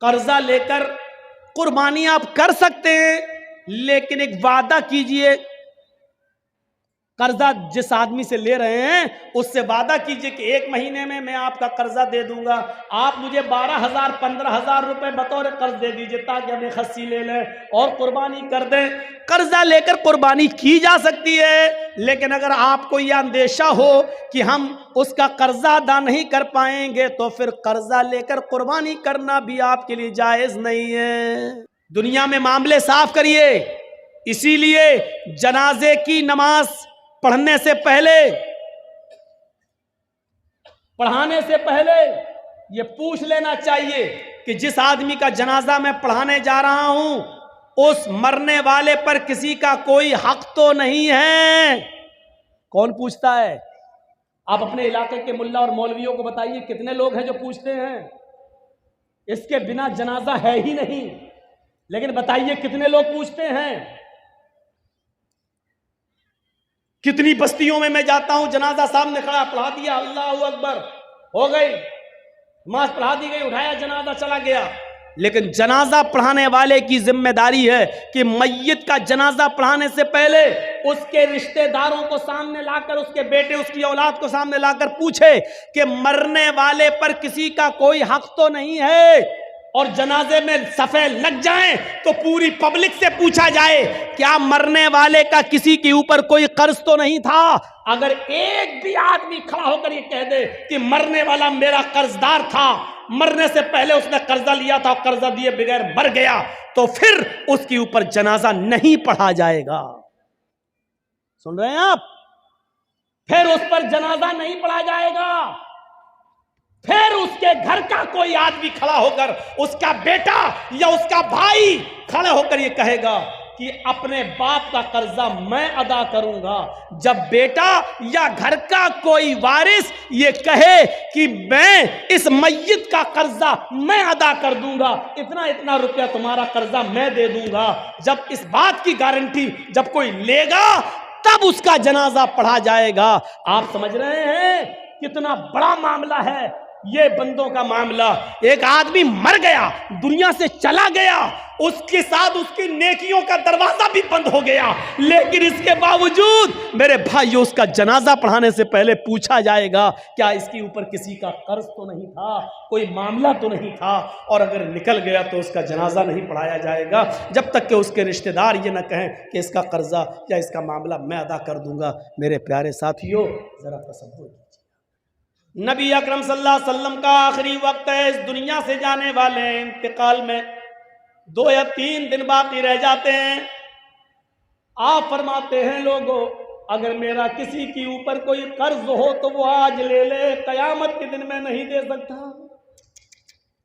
قرضہ لے کر قربانی آپ کر سکتے ہیں، لیکن ایک وعدہ کیجئے، قرضہ جس آدمی سے لے رہے ہیں اس سے وعدہ کیجئے کہ 1 مہینے میں آپ کا قرضہ دے دوں گا، آپ مجھے 12,000 15,000 روپے بطور قرض دے دیجئے تاکہ ہمیں خصی لے لیں اور قربانی کر دیں۔ قرضہ لے کر قربانی کی جا سکتی ہے، لیکن اگر آپ کو یہ اندیشہ ہو کہ ہم اس کا قرضہ ادا نہیں کر پائیں گے تو پھر قرضہ لے کر قربانی کرنا بھی آپ کے لیے جائز نہیں ہے۔ دنیا میں معاملے صاف کریے، اسی لیے جنازے کی نماز پڑھنے سے پہلے، پڑھانے سے پہلے یہ پوچھ لینا چاہیے کہ جس آدمی کا جنازہ میں پڑھانے جا رہا ہوں اس مرنے والے پر کسی کا کوئی حق تو نہیں ہے۔ کون پوچھتا ہے؟ آپ اپنے علاقے کے ملا اور مولویوں کو بتائیے کتنے لوگ ہیں جو پوچھتے ہیں؟ اس کے بنا جنازہ ہے ہی نہیں، لیکن بتائیے کتنے لوگ پوچھتے ہیں؟ کتنی بستیوں میں جاتا ہوں، جنازہ سامنے کھڑا، پڑھا دیا، اللہ اکبر، ہو گئی نماز، پڑھا دی گئی، اٹھایا جنازہ، چلا گیا۔ لیکن جنازہ پڑھانے والے کی ذمہ داری ہے کہ میت کا جنازہ پڑھانے سے پہلے اس کے رشتہ داروں کو سامنے لا کر، اس کے بیٹے، اس کی اولاد کو سامنے لا کر پوچھے کہ مرنے والے پر کسی کا کوئی حق تو نہیں ہے، اور جنازے میں صفیں لگ جائیں تو پوری پبلک سے پوچھا جائے کیا مرنے والے کا کسی کے اوپر کوئی قرض تو نہیں تھا۔ اگر ایک بھی آدمی کھڑا ہو کر یہ کہہ دے کہ مرنے والا میرا قرضدار تھا، مرنے سے پہلے اس نے قرضہ لیا تھا، قرضہ دیے بغیر مر گیا، تو پھر اس کے اوپر جنازہ نہیں پڑھا جائے گا۔ سن رہے ہیں آپ؟ پھر اس پر جنازہ نہیں پڑھا جائے گا۔ پھر اس کے گھر کا کوئی آدمی کھڑا ہو کر، اس کا بیٹا یا اس کا بھائی کھڑا ہو کر یہ کہے گا کہ اپنے باپ کا قرضہ میں ادا کروں گا، جب بیٹا یا گھر کا کوئی وارث یہ کہے کہ میں اس میت کا قرضہ میں ادا کر دوں گا، اتنا روپیہ تمہارا قرضہ میں دے دوں گا، جب اس بات کی گارنٹی جب کوئی لے گا تب اس کا جنازہ پڑھا جائے گا۔ آپ سمجھ رہے ہیں کتنا بڑا معاملہ ہے یہ بندوں کا معاملہ؟ ایک آدمی مر گیا، دنیا سے چلا گیا، اس کے ساتھ اس کی نیکیوں کا دروازہ بھی بند ہو گیا، لیکن اس کے باوجود میرے بھائیو اس کا جنازہ پڑھانے سے پہلے پوچھا جائے گا کیا اس کے اوپر کسی کا قرض تو نہیں تھا، کوئی معاملہ تو نہیں تھا، اور اگر نکل گیا تو اس کا جنازہ نہیں پڑھایا جائے گا جب تک کہ اس کے رشتہ دار یہ نہ کہیں کہ اس کا قرضہ یا اس کا معاملہ میں ادا کر دوں گا۔ میرے پیارے ساتھیو، ذرا تصور کیجیے، نبی اکرم صلی اللہ علیہ وسلم کا آخری وقت ہے، اس دنیا سے جانے والے ہیں، انتقال میں 2 یا 3 دن باقی رہ جاتے ہیں۔ آپ فرماتے ہیں لوگوں اگر میرا کسی کے اوپر کوئی قرض ہو تو وہ آج لے لے، قیامت کے دن میں نہیں دے سکتا۔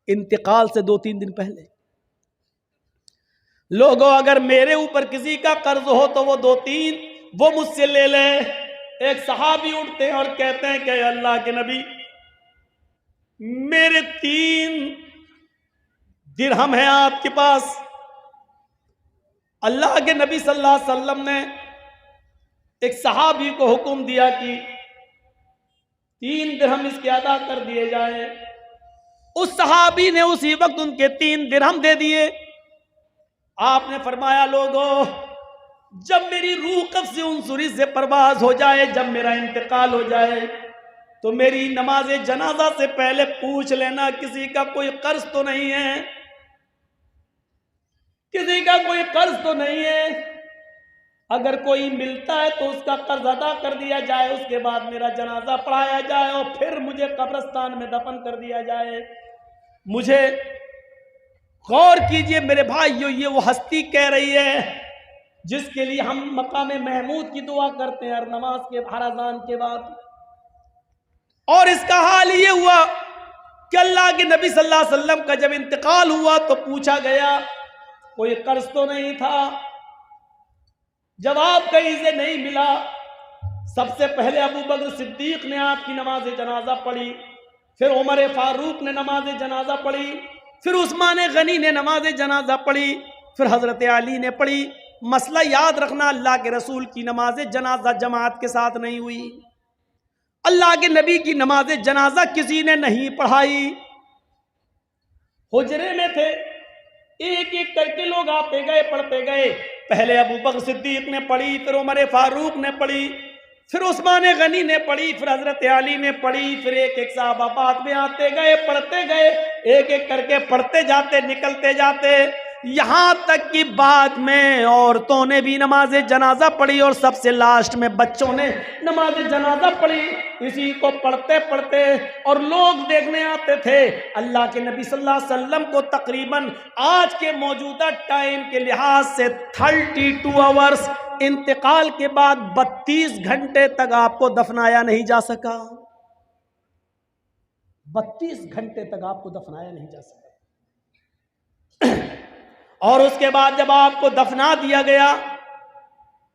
انتقال سے 2-3 دن پہلے لوگوں اگر میرے اوپر کسی کا قرض ہو تو وہ 2-3 وہ مجھ سے لے لے۔ ایک صحابی اٹھتے ہیں اور کہتے ہیں کہ اے اللہ کے نبی، میرے 3 درہم ہیں آپ کے پاس۔ اللہ کے نبی صلی اللہ علیہ وسلم نے ایک صحابی کو حکم دیا کہ 3 درہم اس کے ادا کر دیے جائیں۔ اس صحابی نے اسی وقت ان کے 3 درہم دے دیے۔ آپ نے فرمایا لوگوں جب میری روح قبض عنصری سے پرواز ہو جائے، جب میرا انتقال ہو جائے تو میری نماز جنازہ سے پہلے پوچھ لینا کسی کا کوئی قرض تو نہیں ہے، کسی کا کوئی قرض تو نہیں ہے۔ اگر کوئی ملتا ہے تو اس کا قرض ادا کر دیا جائے، اس کے بعد میرا جنازہ پڑھایا جائے اور پھر مجھے قبرستان میں دفن کر دیا جائے۔ مجھے غور کیجئے میرے بھائیو، یہ وہ ہستی کہہ رہی ہے جس کے لیے ہم مقام محمود کی دعا کرتے ہیں ہر نماز کے، ہر اذان کے بعد۔ اور اس کا حال یہ ہوا کہ اللہ کے نبی صلی اللہ علیہ وسلم کا جب انتقال ہوا تو پوچھا گیا کوئی قرض تو نہیں تھا؟ جواب کہیں سے نہیں ملا۔ سب سے پہلے ابو بکر صدیق نے آپ کی نماز جنازہ پڑھی، پھر عمر فاروق نے نماز جنازہ پڑھی، پھر عثمان غنی نے نماز جنازہ پڑھی، پھر حضرت علی نے پڑھی۔ مسئلہ یاد رکھنا، اللہ کے رسول کی نماز جنازہ جماعت کے ساتھ نہیں ہوئی، اللہ کے نبی کی نماز جنازہ کسی نے نہیں پڑھائی۔ حجرے میں تھے، ایک ایک کر کے لوگ آتے گئے، پڑھتے گئے. پہلے ابو بکر صدیق نے پڑھی، پھر عمر فاروق نے پڑھی، پھر عثمان غنی نے پڑھی، پھر حضرت علی نے پڑھی، پھر ایک ایک صحابہ بعد میں آتے گئے، پڑھتے گئے، ایک ایک کر کے پڑھتے جاتے، نکلتے جاتے، یہاں تک کہ بعد میں عورتوں نے بھی نماز جنازہ پڑھی اور سب سے لاسٹ میں بچوں نے نماز جنازہ پڑھی. اسی کو پڑھتے پڑھتے اور لوگ دیکھنے آتے تھے. اللہ کے نبی صلی اللہ علیہ وسلم کو تقریباً آج کے موجودہ ٹائم کے لحاظ سے 32 آورز انتقال کے بعد 32 گھنٹے تک آپ کو دفنایا نہیں جا سکا. 32 گھنٹے تک آپ کو دفنایا نہیں جا سکا. اور اس کے بعد جب آپ کو دفنا دیا گیا،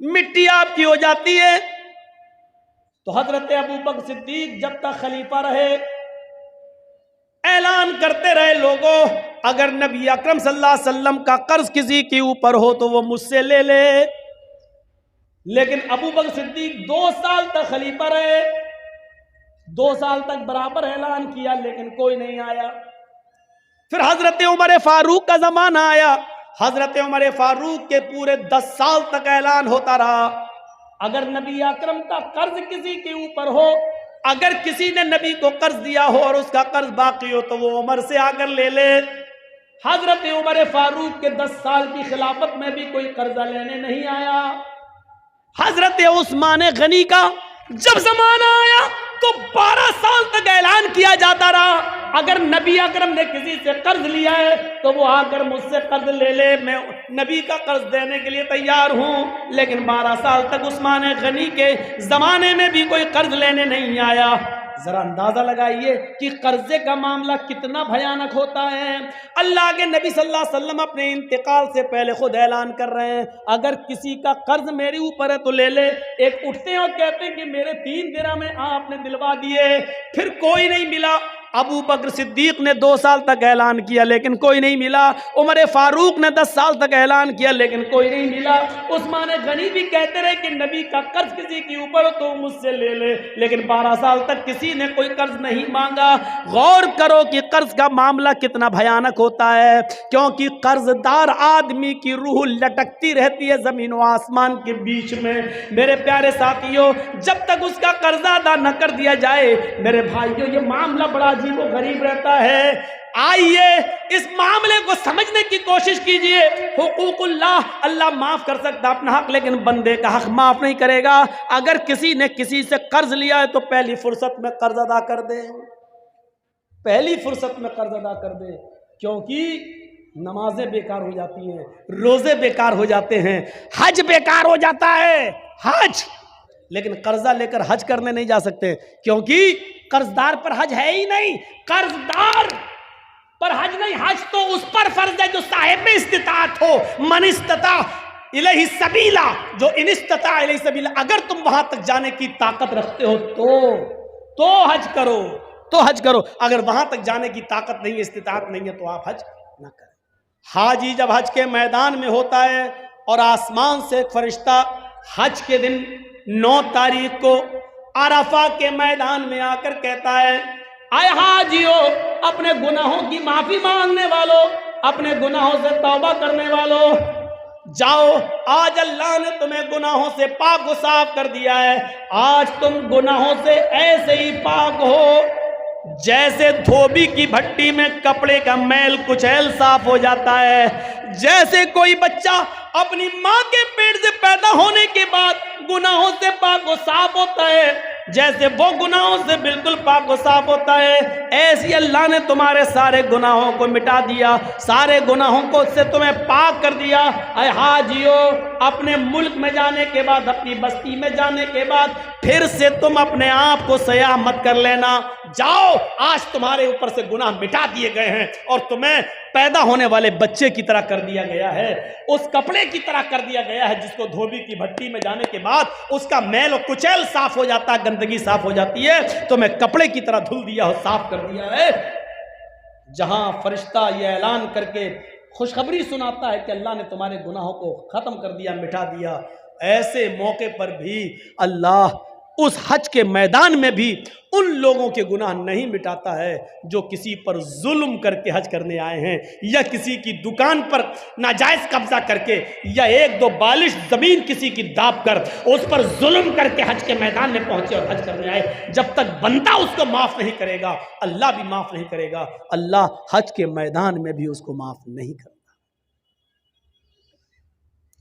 مٹی آپ کی ہو جاتی ہے، تو حضرت ابو بکر صدیق جب تک خلیفہ رہے اعلان کرتے رہے، لوگوں اگر نبی اکرم صلی اللہ علیہ وسلم کا قرض کسی کے اوپر ہو تو وہ مجھ سے لے لے. لیکن ابو بکر صدیق 2 سال تک خلیفہ رہے، 2 سال تک برابر اعلان کیا، لیکن کوئی نہیں آیا. پھر حضرت عمر فاروق کا زمانہ آیا. حضرت عمر فاروق کے پورے 10 سال تک اعلان ہوتا رہا، اگر نبی اکرم کا قرض کسی کے اوپر ہو، اگر کسی نے نبی کو قرض دیا ہو اور اس کا قرض باقی ہو تو وہ عمر سے آ کر لے لے. حضرت عمر فاروق کے 10 سال کی خلافت میں بھی کوئی قرضہ لینے نہیں آیا. حضرت عثمان غنی کا جب زمانہ آیا تو 12 سال تک اعلان کیا جاتا رہا، اگر نبی اکرم نے کسی سے قرض لیا ہے تو وہ آ کر مجھ سے قرض لے لے، میں نبی کا قرض دینے کے لیے تیار ہوں. لیکن 12 سال تک عثمان غنی کے زمانے میں بھی کوئی قرض لینے نہیں آیا. ذرا اندازہ لگائیے کہ قرضے کا معاملہ کتنا بھیانک ہوتا ہے. اللہ کے نبی صلی اللہ علیہ وسلم اپنے انتقال سے پہلے خود اعلان کر رہے ہیں، اگر کسی کا قرض میرے اوپر ہے تو لے لے. ایک اٹھتے ہیں اور کہتے ہیں کہ میرے 3 درہم آپ نے دلوا دیے، پھر کوئی نہیں ملا. ابو بکر صدیق نے 2 سال تک اعلان کیا لیکن کوئی نہیں ملا. عمر فاروق نے 10 سال تک اعلان کیا لیکن کوئی نہیں ملا. عثمان غنی بھی کہتے رہے کہ نبی کا قرض کسی کے اوپر ہو تو مجھ سے لے لے، لیکن 12 سال تک کسی نے کوئی قرض نہیں مانگا. غور کرو کہ قرض کا معاملہ کتنا بھیانک ہوتا ہے، کیونکہ قرض دار آدمی کی روح لٹکتی رہتی ہے زمین و آسمان کے بیچ میں. میرے پیارے ساتھیوں، جب تک اس کا قرضہ ادا نہ کر دیا جائے، میرے بھائیوں، یہ معاملہ بڑا عجیب و غریب رہتا ہے. آئیے اس معاملے کو سمجھنے کی کوشش کیجئے. حقوق اللہ معاف کر سکتا اپنا حق، لیکن بندے کا حق معاف نہیں کرے گا. اگر کسی نے کسی سے قرض لیا ہے تو پہلی فرصت میں قرض ادا کر دے، پہلی فرصت میں قرض ادا کر دے، کیونکہ نمازیں بیکار ہو جاتی ہیں، روزے بیکار ہو جاتے ہیں، حج بیکار ہو جاتا ہے. حج، لیکن قرضہ لے کر حج کرنے نہیں جا سکتے، کیونکہ قرضدار پر حج ہے ہی نہیں. قرضدار پر حج نہیں، حج تو اس پر فرض ہے جو صاحب استطاعت ہو. من استطاع الیہ سبیلا، جو ان استطاع الیہ سبیلا. اگر تم وہاں تک جانے کی طاقت رکھتے ہو تو حج کرو، تو حج کرو. اگر وہاں تک جانے کی طاقت نہیں ہے، استطاعت نہیں ہے، تو آپ حج نہ کریں. حاجی جب حج کے میدان میں ہوتا ہے اور آسمان سے ایک فرشتہ حج کے دن 9 تاریخ کو عرفہ کے میدان میں آ کر کہتا ہے، اے حاجیو، اپنے گناہوں کی معافی مانگنے والوں، اپنے گناہوں سے توبہ کرنے والوں، جاؤ، آج اللہ نے تمہیں گناہوں سے پاک و صاف کر دیا ہے. آج تم گناہوں سے ایسے ہی پاک ہو جیسے دھوبی کی بھٹی میں کپڑے کا میل کچیل صاف ہو جاتا ہے. جیسے کوئی بچہ اپنی ماں کے پیٹ سے پیدا ہونے کے بعد گناہوں سے پاک و صاف ہوتا ہے، جیسے وہ گناہوں سے بالکل پاک و صاف ہوتا ہے، ایسی اللہ نے تمہارے سارے گناہوں کو مٹا دیا، سارے گناہوں کو سے تمہیں پاک کر دیا. اے حاجیو، اپنے ملک میں جانے کے بعد، اپنی بستی میں جانے کے بعد پھر سے تم اپنے آپ کو سیاح مت کر لینا. جاؤ، آج تمہارے اوپر سے گناہ مٹا دیے گئے ہیں اور تمہیں پیدا ہونے والے بچے کی طرح کر دیا گیا ہے، اس کپڑے کی طرح کر دیا گیا ہے جس کو دھوبی کی بھٹی میں جانے کے بعد اس کا میل و کچیل صاف ہو جاتا ہے، گندگی صاف ہو جاتی ہے. تمہیں کپڑے کی طرح دھل دیا ہو، صاف کر دیا ہے. جہاں فرشتہ یہ اعلان کر کے خوشخبری سناتا ہے کہ اللہ نے تمہارے گناہوں کو ختم کر دیا، مٹا دیا، ایسے موقع پر بھی اللہ اس حج کے میدان میں بھی ان لوگوں کے گناہ نہیں مٹاتا ہے جو کسی پر ظلم کر کے حج کرنے آئے ہیں، یا کسی کی دکان پر ناجائز قبضہ کر کے، یا ایک دو بالش زمین کسی کی داب کر اس پر ظلم کر کے حج کے میدان میں پہنچے اور حج کرنے آئے، جب تک بندہ اس کو معاف نہیں کرے گا اللہ بھی معاف نہیں کرے گا۔ اللہ حج کے میدان میں بھی اس کو معاف نہیں کرتا۔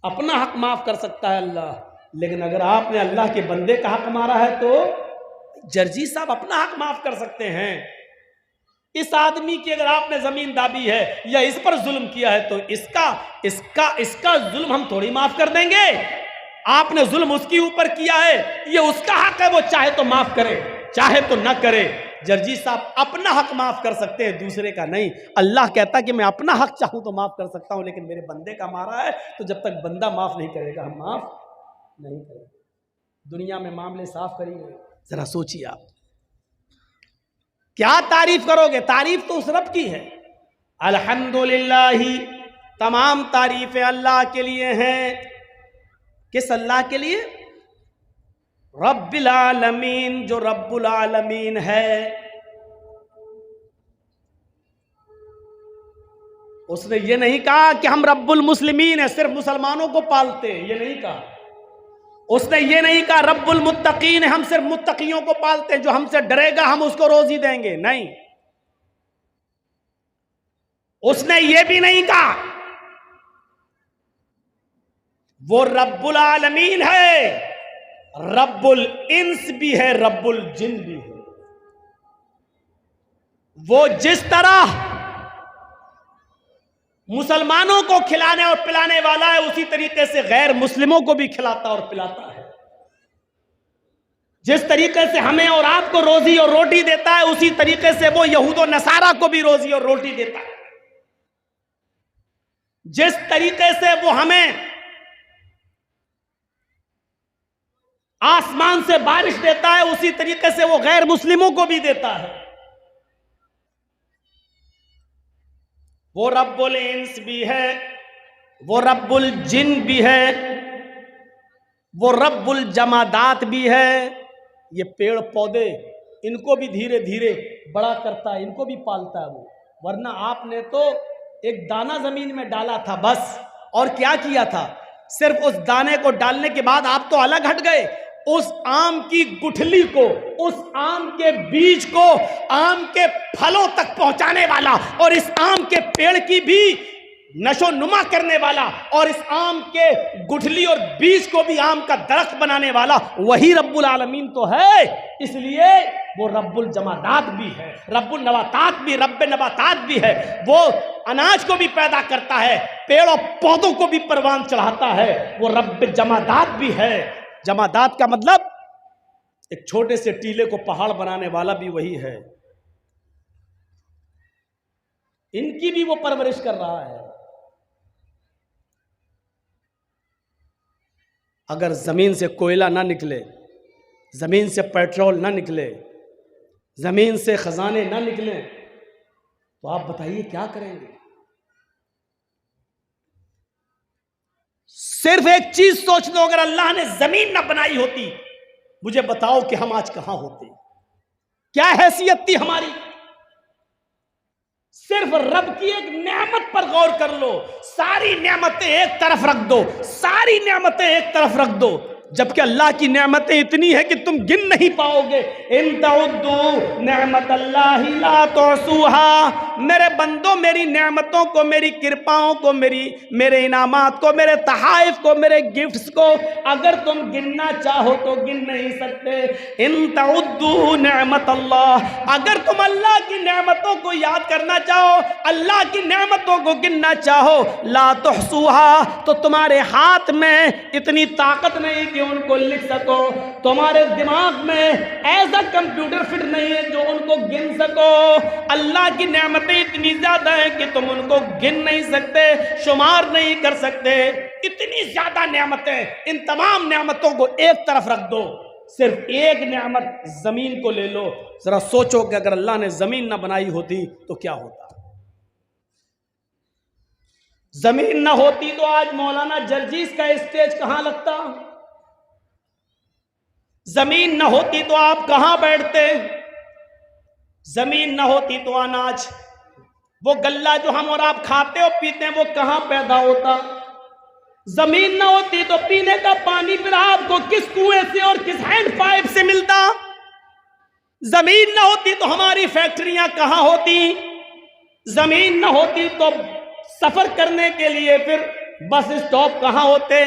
اپنا حق معاف کر سکتا ہے اللہ، لیکن اگر آپ نے اللہ کے بندے کا حق مارا ہے تو جرجی صاحب اپنا حق معاف کر سکتے ہیں۔ اس آدمی کی اگر آپ نے زمین دابی ہے یا اس پر ظلم کیا ہے تو اس کا ظلم ہم تھوڑی معاف کر دیں گے۔ آپ نے ظلم اس کے اوپر کیا ہے، یہ اس کا حق ہے، وہ چاہے تو معاف کرے چاہے تو نہ کرے۔ جرجی صاحب اپنا حق معاف کر سکتے ہیں، دوسرے کا نہیں۔ اللہ کہتا کہ میں اپنا حق چاہوں تو معاف کر سکتا ہوں، لیکن میرے بندے کا مارا ہے تو جب تک بندہ معاف نہیں کرے گا ہم معاف نہیں کریں گے۔ دنیا میں معاملے صاف کریے، ذرا سوچیے آپ کیا تعریف کرو گے؟ تعریف تو اس رب کی ہے۔ الحمدللہ، تمام تعریفیں اللہ کے لیے ہیں۔ کس اللہ کے لیے؟ رب العالمین، جو رب العالمین ہے۔ اس نے یہ نہیں کہا کہ ہم رب المسلمین ہیں، صرف مسلمانوں کو پالتے ہیں، یہ نہیں کہا۔ اس نے یہ نہیں کہا رب المتقین ہے، ہم صرف متقیوں کو پالتے ہیں، جو ہم سے ڈرے گا ہم اس کو روزی دیں گے، نہیں۔ اس نے یہ بھی نہیں کہا وہ رب العالمین ہے، رب الانس بھی ہے، رب الجن بھی ہے۔ وہ جس طرح مسلمانوں کو کھلانے اور پلانے والا ہے، اسی طریقے سے غیر مسلموں کو بھی کھلاتا اور پلاتا ہے۔ جس طریقے سے ہمیں اور آپ کو روزی اور روٹی دیتا ہے، اسی طریقے سے وہ یہود و نصارہ کو بھی روزی اور روٹی دیتا ہے۔ جس طریقے سے وہ ہمیں آسمان سے بارش دیتا ہے، اسی طریقے سے وہ غیر مسلموں کو بھی دیتا ہے۔ وہ رب الانس بھی ہے، وہ رب الجن بھی ہے، وہ رب الجمادات بھی ہے۔ یہ پیڑ پودے، ان کو بھی دھیرے دھیرے بڑا کرتا ہے، ان کو بھی پالتا ہے وہ، ورنہ آپ نے تو ایک دانہ زمین میں ڈالا تھا بس، اور کیا کیا تھا؟ صرف اس دانے کو ڈالنے کے بعد آپ تو الگ ہٹ گئے۔ اس آم کی گٹھلی کو، اس آم کے بیج کو آم کے پھلوں تک پہنچانے والا، اور اس آم کے پیڑ کی بھی نشو نما کرنے والا، اور اس آم کے گٹھلی اور بیج کو بھی آم کا درخت بنانے والا وہی رب العالمین تو ہے۔ اس لیے وہ رب الجمادات بھی ہے، رب النباتات بھی، رب نباتات بھی ہے۔ وہ اناج کو بھی پیدا کرتا ہے، پیڑ اور پودوں کو بھی پروان چڑھاتا ہے، وہ رب جمادات بھی ہے۔ جمادات کا مطلب ایک چھوٹے سے ٹیلے کو پہاڑ بنانے والا بھی وہی ہے۔ ان کی بھی وہ پرورش کر رہا ہے۔ اگر زمین سے کوئلہ نہ نکلے، زمین سے پیٹرول نہ نکلے، زمین سے خزانے نہ نکلیں، تو آپ بتائیے کیا کریں گے؟ صرف ایک چیز سوچ لو، اگر اللہ نے زمین نہ بنائی ہوتی، مجھے بتاؤ کہ ہم آج کہاں ہوتے؟ کیا حیثیت تھی ہماری؟ صرف رب کی ایک نعمت پر غور کر لو، ساری نعمتیں ایک طرف رکھ دو، ساری نعمتیں ایک طرف رکھ دو، جبکہ اللہ کی نعمتیں اتنی ہیں کہ تم گن نہیں پاؤ گے۔ ان تعدوا نعمت اللہ لا تحصوها، میرے بندوں میری نعمتوں کو، میری کرپاؤں کو، میرے انعامات کو، میرے تحائف کو، میرے گفٹس کو اگر تم گننا چاہو تو گن نہیں سکتے۔ ان تعدوا نعمت اللہ، اگر تم اللہ کی نعمتوں کو یاد کرنا چاہو، اللہ کی نعمتوں کو گننا چاہو، لا تحصوها، تو تمہارے ہاتھ میں اتنی طاقت نہیں کہ ان کو لکھ سکو، تمہارے دماغ میں ایسا کمپیوٹر فٹ نہیں ہے جو ان کو گن سکو۔ اللہ کی نعمتیں اتنی زیادہ ہیں کہ تم ان کو گن نہیں سکتے، شمار نہیں کر سکتے، اتنی زیادہ نعمتیں۔ ان تمام نعمتوں کو ایک طرف رکھ دو، صرف ایک نعمت زمین کو لے لو، ذرا سوچو کہ اگر اللہ نے زمین نہ بنائی ہوتی تو کیا ہوتا؟ زمین نہ ہوتی تو آج مولانا جرجیس کا اسٹیج کہاں لگتا؟ زمین نہ ہوتی تو آپ کہاں بیٹھتے؟ زمین نہ ہوتی تو اناج، وہ غلہ جو ہم اور آپ کھاتے اور پیتے ہیں، وہ کہاں پیدا ہوتا؟ زمین نہ ہوتی تو پینے کا پانی پھر آپ کو کس کنویں سے اور کس ہینڈ پائپ سے ملتا؟ زمین نہ ہوتی تو ہماری فیکٹریاں کہاں ہوتی؟ زمین نہ ہوتی تو سفر کرنے کے لیے پھر بس اسٹاپ کہاں ہوتے؟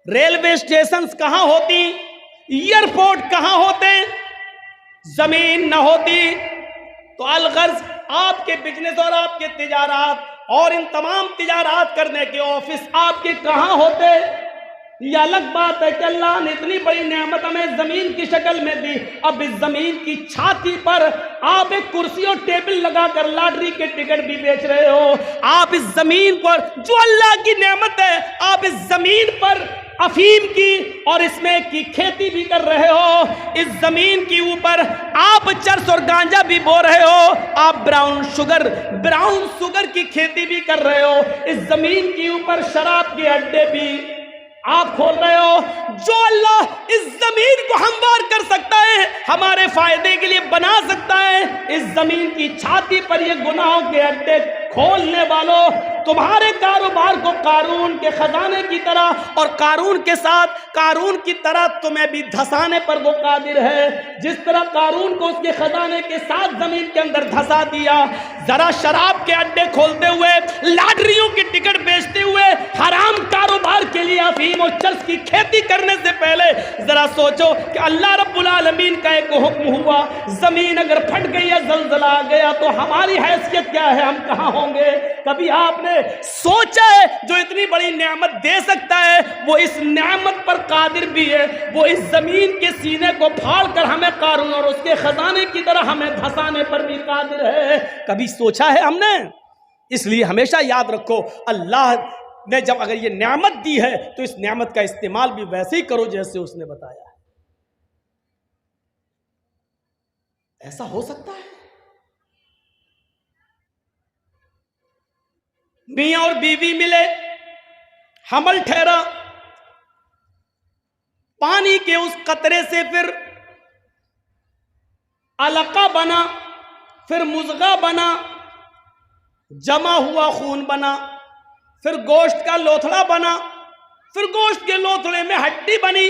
ریلوے اسٹیشنز کہاں ہوتی؟ ایئرپورٹ کہاں ہوتے؟ زمین نہ ہوتی تو الغرض آپ کے بزنس اور آپ کے تجارات اور ان تمام تجارات کرنے کے آفس آپ کے کہاں ہوتے؟ یہ الگ بات ہے کہ اللہ نے اتنی بڑی نعمت ہمیں زمین کی شکل میں دی، اب اس زمین کی چھاتی پر آپ ایک کرسی اور ٹیبل لگا کر لاٹری کے ٹکٹ بھی بیچ رہے ہو۔ آپ اس زمین پر جو اللہ کی نعمت ہے، آپ اس زمین پر افیم کی اور اس میں کی کھیتی بھی کر رہے ہو۔ اس زمین کی اوپر آپ چرس اور گانجا بھی بو رہے ہو، آپ براؤن شوگر کی کھیتی بھی کر رہے ہو۔ اس زمین کی اوپر شراب کے اڈے بھی آپ کھول رہے ہو۔ جو اللہ اس زمین کو ہموار کر سکتا ہے، ہمارے فائدے کے لیے بنا سکتا ہے، اس زمین کی چھاتی پر یہ گناہوں کے اڈے کھولنے والوں، تمہارے کاروبار کو قارون کے خزانے کی طرح اور قارون کے ساتھ قارون کی طرح تمہیں بھی دھسانے پر وہ قادر ہے، جس طرح قارون کو اس کے خزانے کے ساتھ زمین کے اندر دھسا دیا۔ ذرا شراب کے اڈے کھولتے ہوئے، لاٹریوں کے ٹکٹ بیچتے ہوئے، حرام کاروبار کے لیے افیم اور چرس کی کھیتی کرنے سے پہلے ذرا سوچو کہ اللہ رب العالمین کا ایک حکم ہوا، زمین اگر پھٹ گئی یا زلزلہ آ گیا تو ہماری حیثیت کیا ہے، ہم کہاں ہوں گے؟ کبھی آپ نے سوچا ہے جو اتنی بڑی نعمت دے سکتا ہے وہ اس نعمت پر قادر بھی ہے، وہ اس زمین کے سینے کو پھاڑ کر ہمیں قارون اور اس کے خزانے کی طرح ہمیں دھسانے پر بھی قادر ہے؟ کبھی سوچا ہے ہم نے؟ اس لیے ہمیشہ یاد رکھو، اللہ نے جب اگر یہ نعمت دی ہے تو اس نعمت کا استعمال بھی ویسے ہی کرو جیسے اس نے بتایا ہے۔ ایسا ہو سکتا ہے میاں اور بیوی ملے، حمل ٹھہرا، پانی کے اس قطرے سے پھر علقہ بنا، پھر مضغہ بنا، جمع ہوا خون بنا، پھر گوشت کا لوتھڑا بنا، پھر گوشت کے لوتھڑے میں ہڈی بنی،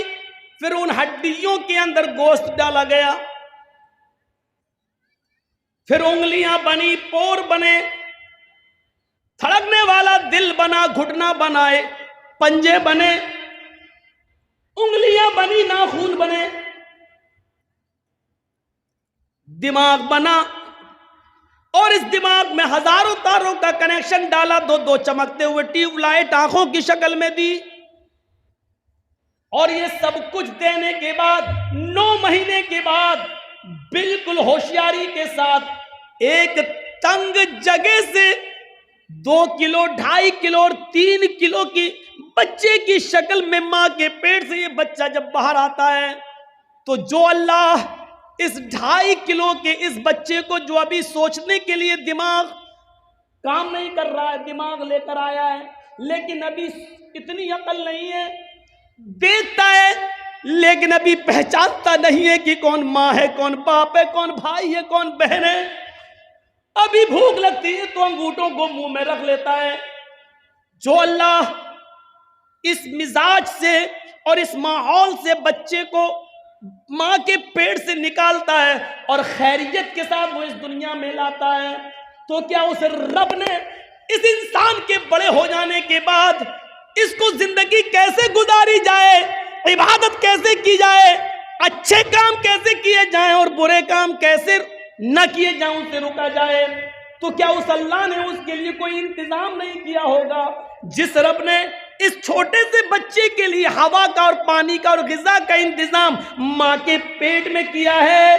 پھر ان ہڈیوں کے اندر گوشت ڈالا گیا، پھر انگلیاں بنی، پور بنے، تھڑکنے والا دل بنا، گھٹنا بنائے، پنجے بنے، انگلیاں بنی، ناخون بنے، دماغ بنا، اور اس دماغ میں ہزاروں تاروں کا کنیکشن ڈالا، دو دو چمکتے ہوئے ٹیوب لائٹ آنکھوں کی شکل میں دی، اور یہ سب کچھ دینے کے بعد 9 مہینے کے بعد بالکل ہوشیاری کے ساتھ ایک تنگ جگہ سے 2 کلو، 2.5 کلو اور 3 کلو کی بچے کی شکل میں ماں کے پیٹ سے یہ بچہ جب باہر آتا ہے تو جو اللہ اس 2.5 کلو کے اس بچے کو جو ابھی سوچنے کے لیے دماغ کام نہیں کر رہا ہے، دماغ لے کر آیا ہے، لیکن ابھی اتنی عقل نہیں ہے، دیکھتا ہے لیکن ابھی پہچانتا نہیں ہے کہ کون ماں ہے، کون باپ ہے، کون بھائی ہے، کون بہن ہے، ابھی بھوک لگتی ہے تو انگوٹھوں کو منہ میں رکھ لیتا ہے۔ جو اللہ اس مزاج سے اور اس ماحول سے بچے کو ماں کے پیٹ سے نکالتا ہے اور خیریت کے ساتھ وہ اس دنیا میں لاتا ہے، تو کیا اس رب نے اس انسان کے بڑے ہو جانے کے بعد اس کو زندگی کیسے گزاری جائے، عبادت کیسے کی جائے، اچھے کام کیسے کیے جائیں اور برے کام کیسے نہ کیے جائیں، ان سے رکا جائے، تو کیا اس اللہ نے اس کے لیے کوئی انتظام نہیں کیا ہوگا؟ جس رب نے اس چھوٹے سے بچے کے لیے ہوا کا اور پانی کا اور غذا کا انتظام ماں کے پیٹ میں کیا ہے،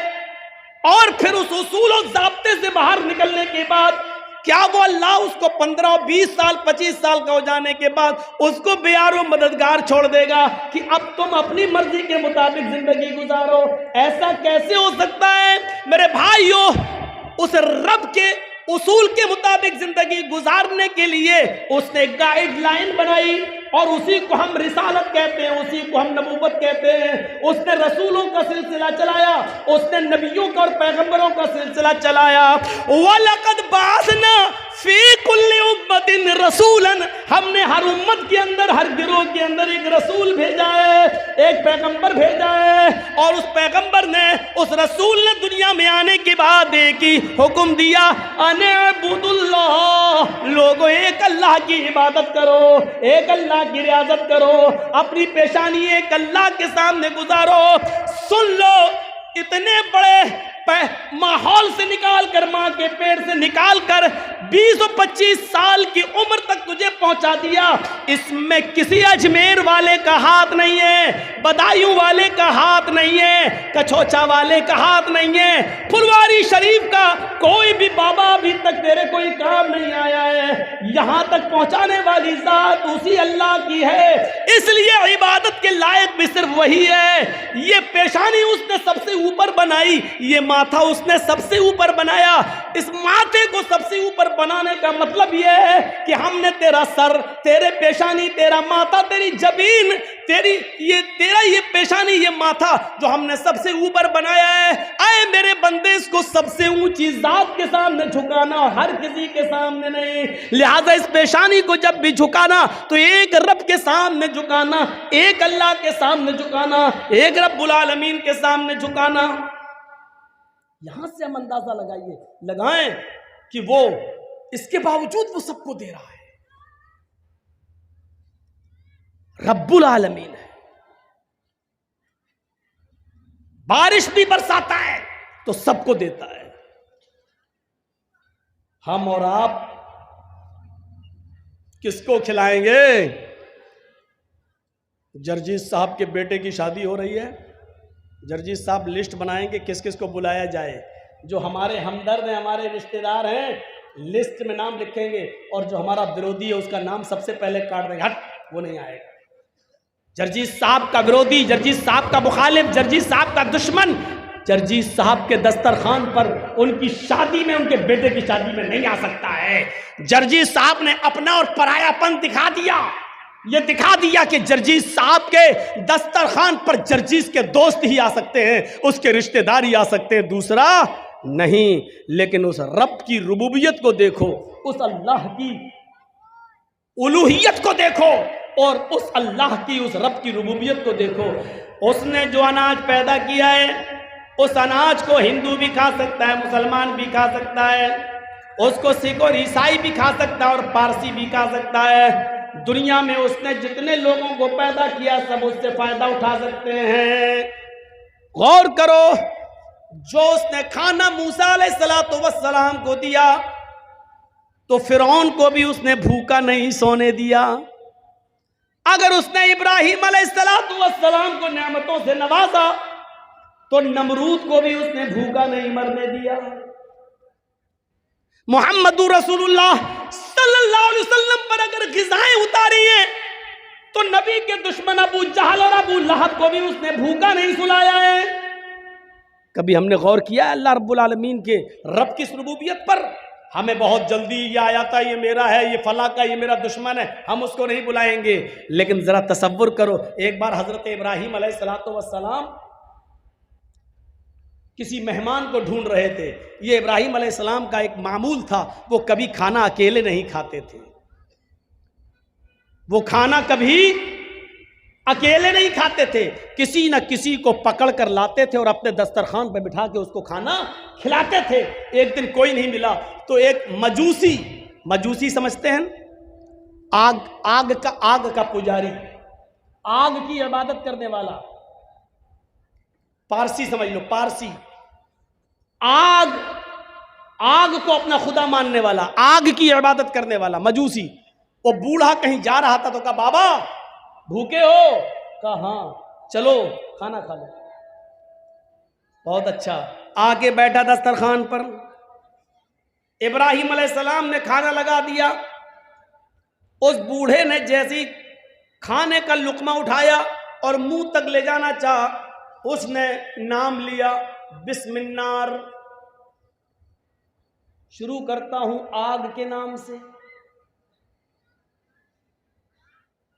اور پھر اس اصول و ضابطے سے باہر نکلنے کے بعد کیا وہ اللہ اس کو 15 20 سال 25 سال کا ہو جانے کے بعد اس کو بے یار و مددگار چھوڑ دے گا کہ اب تم اپنی مرضی کے مطابق زندگی گزارو؟ ایسا کیسے ہو سکتا ہے میرے بھائیو؟ اس رب کے اصول کے مطابق زندگی گزارنے کے لیے اس نے گائیڈ لائن بنائی، اور اسی کو ہم رسالت کہتے ہیں, اسی کو ہم نبوت کہتے ہیں. اس نے رسولوں کا سلسلہ چلایا, اس نے نبیوں کا اور پیغمبروں کا سلسلہ چلایا. وَلَقَدْ بَعَثْنَا فِي كُلِّ أُمَّةٍ رَسُولًا, ہم نے ہر امت کے اندر, ہر گروہ کے اندر ایک رسول بھیجا ہے, ایک پیغمبر بھیجا ہے. اور اس پیغمبر نے, اس رسول نے دنیا میں آنے کے بعد ایک ہی حکم دیا, ان اعبدوا اللہ, لوگوں ایک اللہ کی عبادت کرو, ایک اللہ کی ریاضت کرو, اپنی پیشانی ایک اللہ کے سامنے گزارو. سن لو, اتنے بڑے ماحول سے نکال کر, ماں کے پیٹ سے نکال کر 20 و 25 سال کی عمر تک تجھے پہنچا دیا. اس میں کسی اجمیر والے کا ہاتھ نہیں ہے, بدایوں والے کا ہاتھ نہیں ہے, کچھوچا والے کا ہاتھ نہیں ہے, پھلواری شریف کا کوئی بھی بابا ابھی تک تیرے کوئی کام نہیں آیا ہے. یہاں تک پہنچانے والی ذات اسی اللہ کی ہے. اس لیے عبادت کے لائق بھی صرف وہی ہے. یہ پیشانی اس نے سب سے اوپر بنائی, یہ ماتھا اس نے سب سے اوپر بنایا. اس ماتھے کو سب سے اوپر بنانے کا مطلب یہ ہے کہ ہم نے تیرا سر, تیرے پیشانی, تیرا ماتھا, تیری جبین, تیرا یہ پیشانی, یہ ماتھا جو ہم نے سب سے اوپر بنایا ہے, اے میرے بندے اس کو سب سے اونچی ذات کے سامنے جھکانا, ہر کسی کے سامنے نہیں. لہذا اس پیشانی کو جب بھی جھکانا تو ایک رب کے سامنے جھکانا, ایک اللہ کے سامنے جھکانا, ایک رب العالمین کے سامنے جھکانا. یہاں سے ہم اندازہ لگائیں کہ وہ اس کے باوجود وہ سب کو دے رہا ہے. رب العالمین ہے. بارش بھی برساتا ہے تو سب کو دیتا ہے. ہم اور آپ کس کو کھلائیں گے؟ جرجیت صاحب کے بیٹے کی شادی ہو رہی ہے, جرجیت صاحب لسٹ بنائیں گے کس کس کو بلایا جائے. جو ہمارے ہمدرد ہیں, ہمارے رشتہ دار ہیں, لسٹ میں نام لکھیں گے, اور جو ہمارا برودی ہے اس کا نام سب سے پہلے کاٹ دیں گے, ہٹ وہ نہیں آئے گا. جرجیت صاحب کا برودی, جرجیت صاحب کا مخالف, جرجیت صاحب کا دشمن, جرجیت صاحب کے دسترخوان پر ان کی شادی میں, ان کے بیٹے کی شادی میں نہیں آ سکتا ہے. جرجیت صاحب نے اپنا اور پرایا پن دکھا دیا. یہ دکھا دیا کہ جرجیت صاحب کے دسترخوان پر جرجیت کے دوست ہی آ سکتے ہیں, اس کے رشتہ دار ہی آ سکتے ہیں, دوسرا نہیں. لیکن اس رب کی ربوبیت کو دیکھو, اس اللہ کی الوہیت کو دیکھو, اور اس اللہ کی, اس رب کی ربوبیت کو دیکھو. اس نے جو اناج پیدا کیا ہے, اس اناج کو ہندو بھی کھا سکتا ہے, مسلمان بھی کھا سکتا ہے, اس کو سکھ اور عیسائی بھی کھا سکتا ہے, اور پارسی بھی کھا سکتا ہے. دنیا میں اس نے جتنے لوگوں کو پیدا کیا سب اس سے فائدہ اٹھا سکتے ہیں. غور کرو, جو اس نے کھانا موسیٰ علیہ السلام کو دیا تو فرعون کو بھی اس نے بھوکا نہیں سونے دیا. اگر اس نے ابراہیم علیہ السلام کو نعمتوں سے نوازا تو نمرود کو بھی اس نے بھوکا نہیں مرنے دیا. محمد رسول اللہ صلی اللہ علیہ وسلم پر اگر غذائیں اتاری ہیں تو نبی کے دشمن ابو جہل اور ابو لہب کو بھی اس نے بھوکا نہیں سلایا ہے. کبھی ہم نے غور کیا ہے اللہ رب العالمین کے رب کی ربوبیت پر؟ ہمیں بہت جلدی یہ آیا تھا, یہ میرا ہے, یہ فلاں کا, یہ میرا دشمن ہے, ہم اس کو نہیں بلائیں گے. لیکن ذرا تصور کرو, ایک بار حضرت ابراہیم علیہ السلام کسی مہمان کو ڈھونڈ رہے تھے. یہ ابراہیم علیہ السلام کا ایک معمول تھا, وہ کبھی کھانا اکیلے نہیں کھاتے تھے, وہ کھانا کبھی اکیلے نہیں کھاتے تھے, کسی نہ کسی کو پکڑ کر لاتے تھے اور اپنے دسترخوان پہ بٹھا کے اس کو کھانا کھلاتے تھے. ایک دن کوئی نہیں ملا تو ایک مجوسی سمجھتے ہیں, آگ کا پجاری, آگ کی عبادت کرنے والا, پارسی سمجھ لو, پارسی, آگ کو اپنا خدا ماننے والا, آگ کی عبادت کرنے والا مجوسی. وہ بوڑھا کہیں جا رہا تھا تو کہا بابا بھوکے ہو؟ کہا ہاں, چلو کھانا کھا لو. بہت اچھا, آگے بیٹھا دسترخوان پر, ابراہیم علیہ السلام نے کھانا لگا دیا. اس بوڑھے نے جیسی کھانے کا لقمہ اٹھایا اور منہ تک لے جانا چاہا, اس نے نام لیا, بسم النار, شروع کرتا ہوں آگ کے نام سے.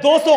200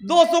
200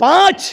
5,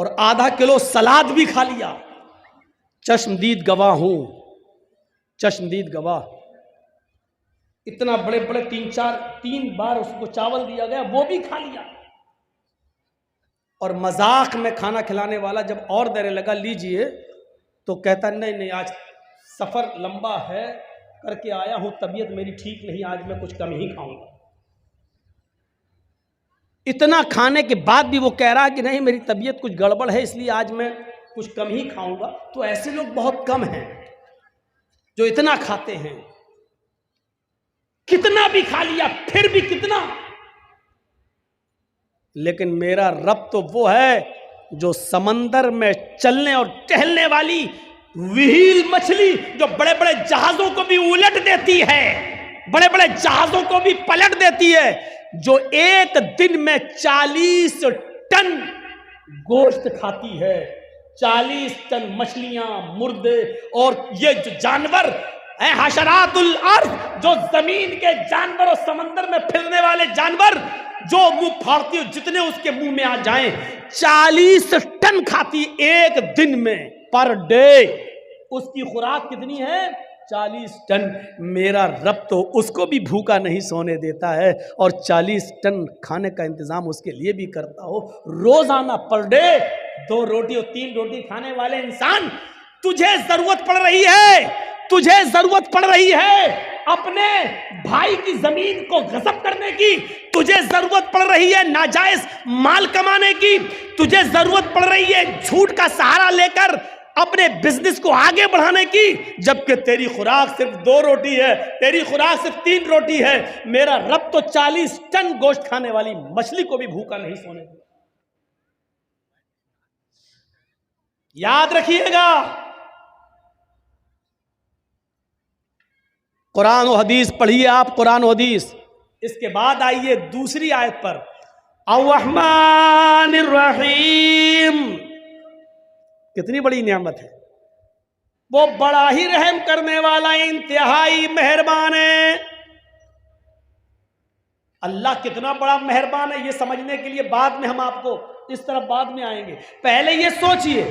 اور آدھا کلو سلاد بھی کھا لیا. چشمدید گواہ ہوں، چشمدید گواہ. اتنا بڑے بڑے 3 بار اس کو چاول دیا گیا، وہ بھی کھا لیا. اور مذاق میں کھانا کھلانے والا جب اور دینے لگا لیجئے، تو کہتا نہیں آج سفر لمبا ہے، کر کے آیا ہوں، طبیعت میری ٹھیک نہیں، آج میں کچھ کم ہی کھاؤں گا. اتنا کھانے کے بعد بھی وہ کہہ رہا کہ نہیں میری طبیعت کچھ گڑبڑ ہے، اس لیے آج میں کچھ کم ہی کھاؤں گا. تو ایسے لوگ بہت کم ہیں جو اتنا کھاتے ہیں. کتنا بھی کھا لیا، پھر بھی کتنا. لیکن میرا رب تو وہ ہے جو سمندر میں چلنے اور ٹہلنے والی وہیل مچھلی، جو بڑے بڑے جہازوں کو بھی الٹ دیتی ہے، بڑے بڑے جہازوں کو بھی پلٹ دیتی ہے، جو ایک دن میں 40 ٹن گوشت کھاتی ہے. 40 ٹن مچھلیاں، مردے، اور یہ جو جانور ہیں حشرات الارض، جو زمین کے جانور اور سمندر میں پھرنے والے جانور، جو منہ پھاڑتی ہو جتنے اس کے منہ میں آ جائیں، 40 ٹن کھاتی ایک دن میں، پر ڈے. اس کی خوراک کتنی ہے؟ 40 ٹن. میرا رب تو اس کو بھی بھوکا نہیں سونے دیتا ہے، اور 40 ٹن کھانے کا انتظام اس کے لیے بھی کرتا ہو. روزانہ پر ڈے 2 روٹی اور 3 روٹی کھانے والے انسان، تجھے ضرورت پڑ رہی ہے، تجھے ضرورت پڑ رہی ہے اپنے بھائی کی زمین کو غصب کرنے کی، تجھے ضرورت پڑ رہی ہے ناجائز مال کمانے کی، تجھے ضرورت پڑ رہی ہے جھوٹ کا سہارا لے کر اپنے بزنس کو آگے بڑھانے کی، جبکہ تیری خوراک صرف 2 روٹی ہے، تیری خوراک صرف 3 روٹی ہے. میرا رب تو 40 ٹن گوشت کھانے والی مچھلی کو بھی بھوکا نہیں سونے دیتا. یاد رکھیے گا، قرآن و حدیث پڑھیے آپ، قرآن و حدیث. اس کے بعد آئیے دوسری آیت پر، الرحمن الرحیم. کتنی بڑی نعمت ہے، وہ بڑا ہی رحم کرنے والا، انتہائی مہربان ہے. اللہ کتنا بڑا مہربان ہے یہ سمجھنے کے لیے بعد میں ہم آپ کو اس طرف بعد میں آئیں گے. پہلے یہ سوچئے،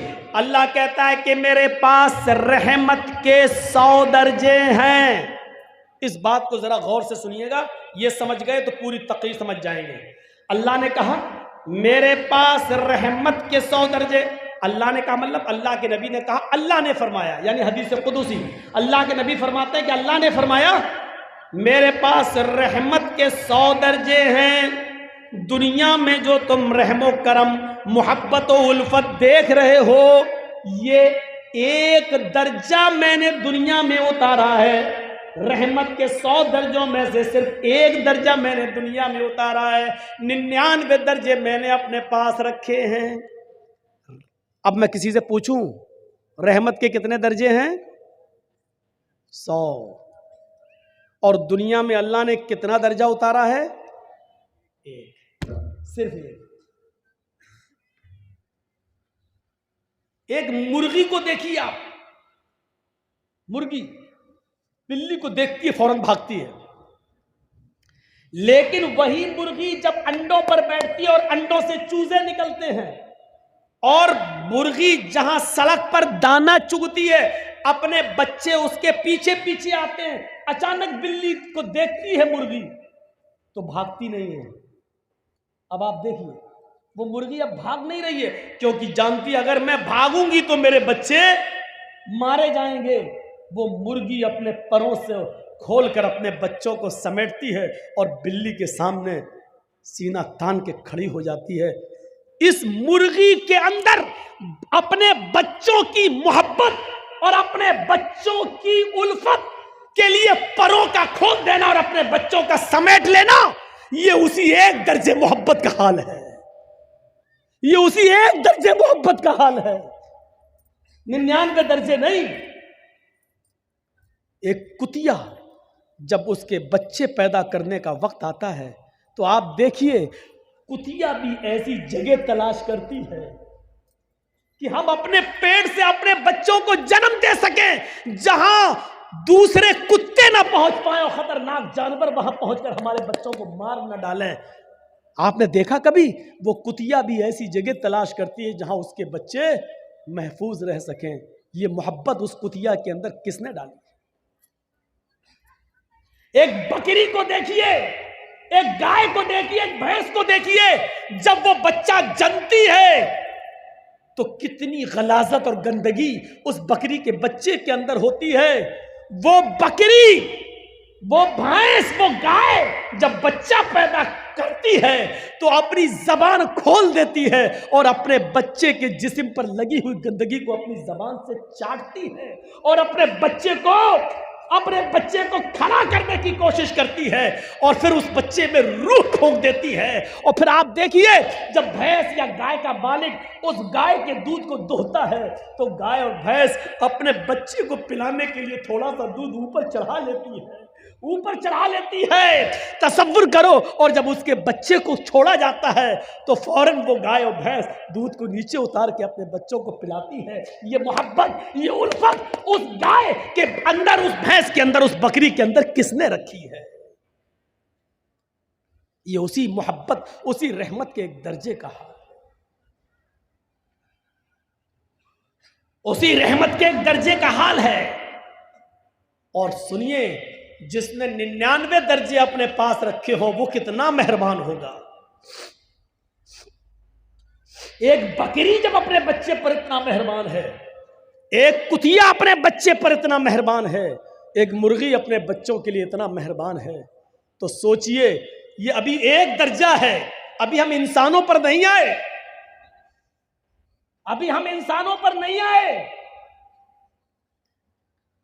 اللہ کہتا ہے کہ میرے پاس رحمت کے 100 درجے ہیں. اس بات کو ذرا غور سے سنیے گا، یہ سمجھ گئے تو پوری تقریر سمجھ جائیں گے. اللہ نے کہا میرے پاس رحمت کے 100 درجے. اللہ نے کہا مطلب اللہ کے نبی نے کہا، اللہ نے فرمایا، یعنی حدیث قدسی. اللہ کے نبی فرماتے ہیں کہ اللہ نے فرمایا میرے پاس رحمت کے 100 درجے ہیں. دنیا میں جو تم رحم و کرم، محبت و الفت دیکھ رہے ہو، یہ ایک درجہ میں نے دنیا میں اتارا ہے. رحمت کے 100 درجوں میں سے صرف 1 درجہ میں نے دنیا میں اتارا ہے. 99 درجے میں نے اپنے پاس رکھے ہیں. اب میں کسی سے پوچھوں رحمت کے کتنے درجے ہیں؟ 100. اور دنیا میں اللہ نے کتنا درجہ اتارا ہے؟ 1. صرف 1. ایک مرغی کو دیکھیے آپ، مرغی بلی کو دیکھتی ہے فوراً بھاگتی ہے، لیکن وہی مرغی جب انڈوں پر بیٹھتی ہے اور انڈوں سے چوزے نکلتے ہیں، اور مرغی جہاں سڑک پر دانا چگتی ہے، اپنے بچے اس کے پیچھے پیچھے آتے ہیں، اچانک بلی کو دیکھتی ہے مرغی تو بھاگتی نہیں ہے. اب آپ دیکھیے وہ مرغی اب بھاگ نہیں رہی ہے، کیونکہ جانتی اگر میں بھاگوں گی تو میرے بچے مارے جائیں گے. وہ مرغی اپنے پروں سے کھول کر اپنے بچوں کو سمیٹتی ہے اور بلی کے سامنے سینہ تان کے کھڑی ہو جاتی ہے. اس مرغی کے اندر اپنے بچوں کی محبت اور اپنے بچوں کی الفت کے لیے پروں کا کھول دینا اور اپنے بچوں کا سمیٹ لینا، یہ اسی 1 درجے محبت کا حال ہے. یہ اسی 1 درجے محبت کا حال ہے، 99 درجے نہیں. ایک کتیا جب اس کے بچے پیدا کرنے کا وقت آتا ہے تو آپ دیکھیے کتیا بھی ایسی جگہ تلاش کرتی ہے کہ ہم اپنے پیٹ سے اپنے بچوں کو جنم دے سکیں جہاں دوسرے کتے نہ پہنچ پائیں اور خطرناک جانور وہاں پہنچ کر ہمارے بچوں کو مار نہ ڈالیں. آپ نے دیکھا کبھی وہ کتیا بھی ایسی جگہ تلاش کرتی ہے جہاں اس کے بچے محفوظ رہ سکیں. یہ محبت اس کتیا کے اندر کس نے ڈالی؟ ایک بکری کو دیکھیے، ایک گائے کو دیکھیے، ایک بھینس کو دیکھیے، جب وہ بچہ جنتی ہے تو کتنی غلاظت اور گندگی اس بکری کے بچے کے اندر ہوتی ہے. وہ بکری، وہ بھینس، وہ گائے جب بچہ پیدا کرتی ہے تو اپنی زبان کھول دیتی ہے اور اپنے بچے کے جسم پر لگی ہوئی گندگی کو اپنی زبان سے چاٹتی ہے اور اپنے بچے کو کھڑا کرنے کی کوشش کرتی ہے اور پھر اس بچے میں روح پھونک دیتی ہے. اور پھر آپ دیکھیے جب بھینس یا گائے کا مالک اس گائے کے دودھ کو دوہتا ہے تو گائے اور بھینس اپنے بچے کو پلانے کے لیے تھوڑا سا دودھ اوپر چڑھا لیتی ہے. تصور کرو، اور جب اس کے بچے کو چھوڑا جاتا ہے تو فوراً وہ گائے اور بھینس دودھ کو نیچے اتار کے اپنے بچوں کو پلاتی ہے. یہ محبت، یہ الفت اس گائے کے اندر، اس بھینس کے اندر، اس بکری کے اندر کس نے رکھی ہے؟ یہ اسی محبت، اسی رحمت کے ایک درجے کا حال، اسی رحمت کے ایک درجے کا حال ہے. اور سنیے، جس نے 99 درجے اپنے پاس رکھے ہو وہ کتنا مہربان ہوگا. ایک بکری جب اپنے بچے پر اتنا مہربان ہے، ایک کتیا اپنے بچے پر اتنا مہربان ہے، ایک مرغی اپنے بچوں کے لیے اتنا مہربان ہے، تو سوچئے یہ ابھی ایک درجہ ہے. ابھی ہم انسانوں پر نہیں آئے، ابھی ہم انسانوں پر نہیں آئے.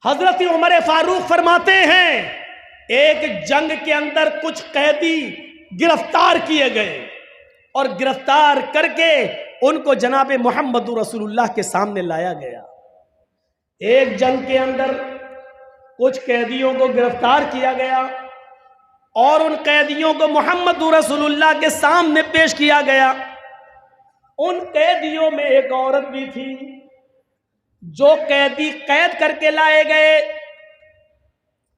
حضرت عمر فاروق فرماتے ہیں ایک جنگ کے اندر کچھ قیدی گرفتار کیے گئے اور گرفتار کر کے ان کو جناب محمد رسول اللہ کے سامنے لایا گیا. ایک جنگ کے اندر کچھ قیدیوں کو گرفتار کیا گیا اور ان قیدیوں کو محمد رسول اللہ کے سامنے پیش کیا گیا. ان قیدیوں میں ایک عورت بھی تھی. جو قیدی قید کر کے لائے گئے،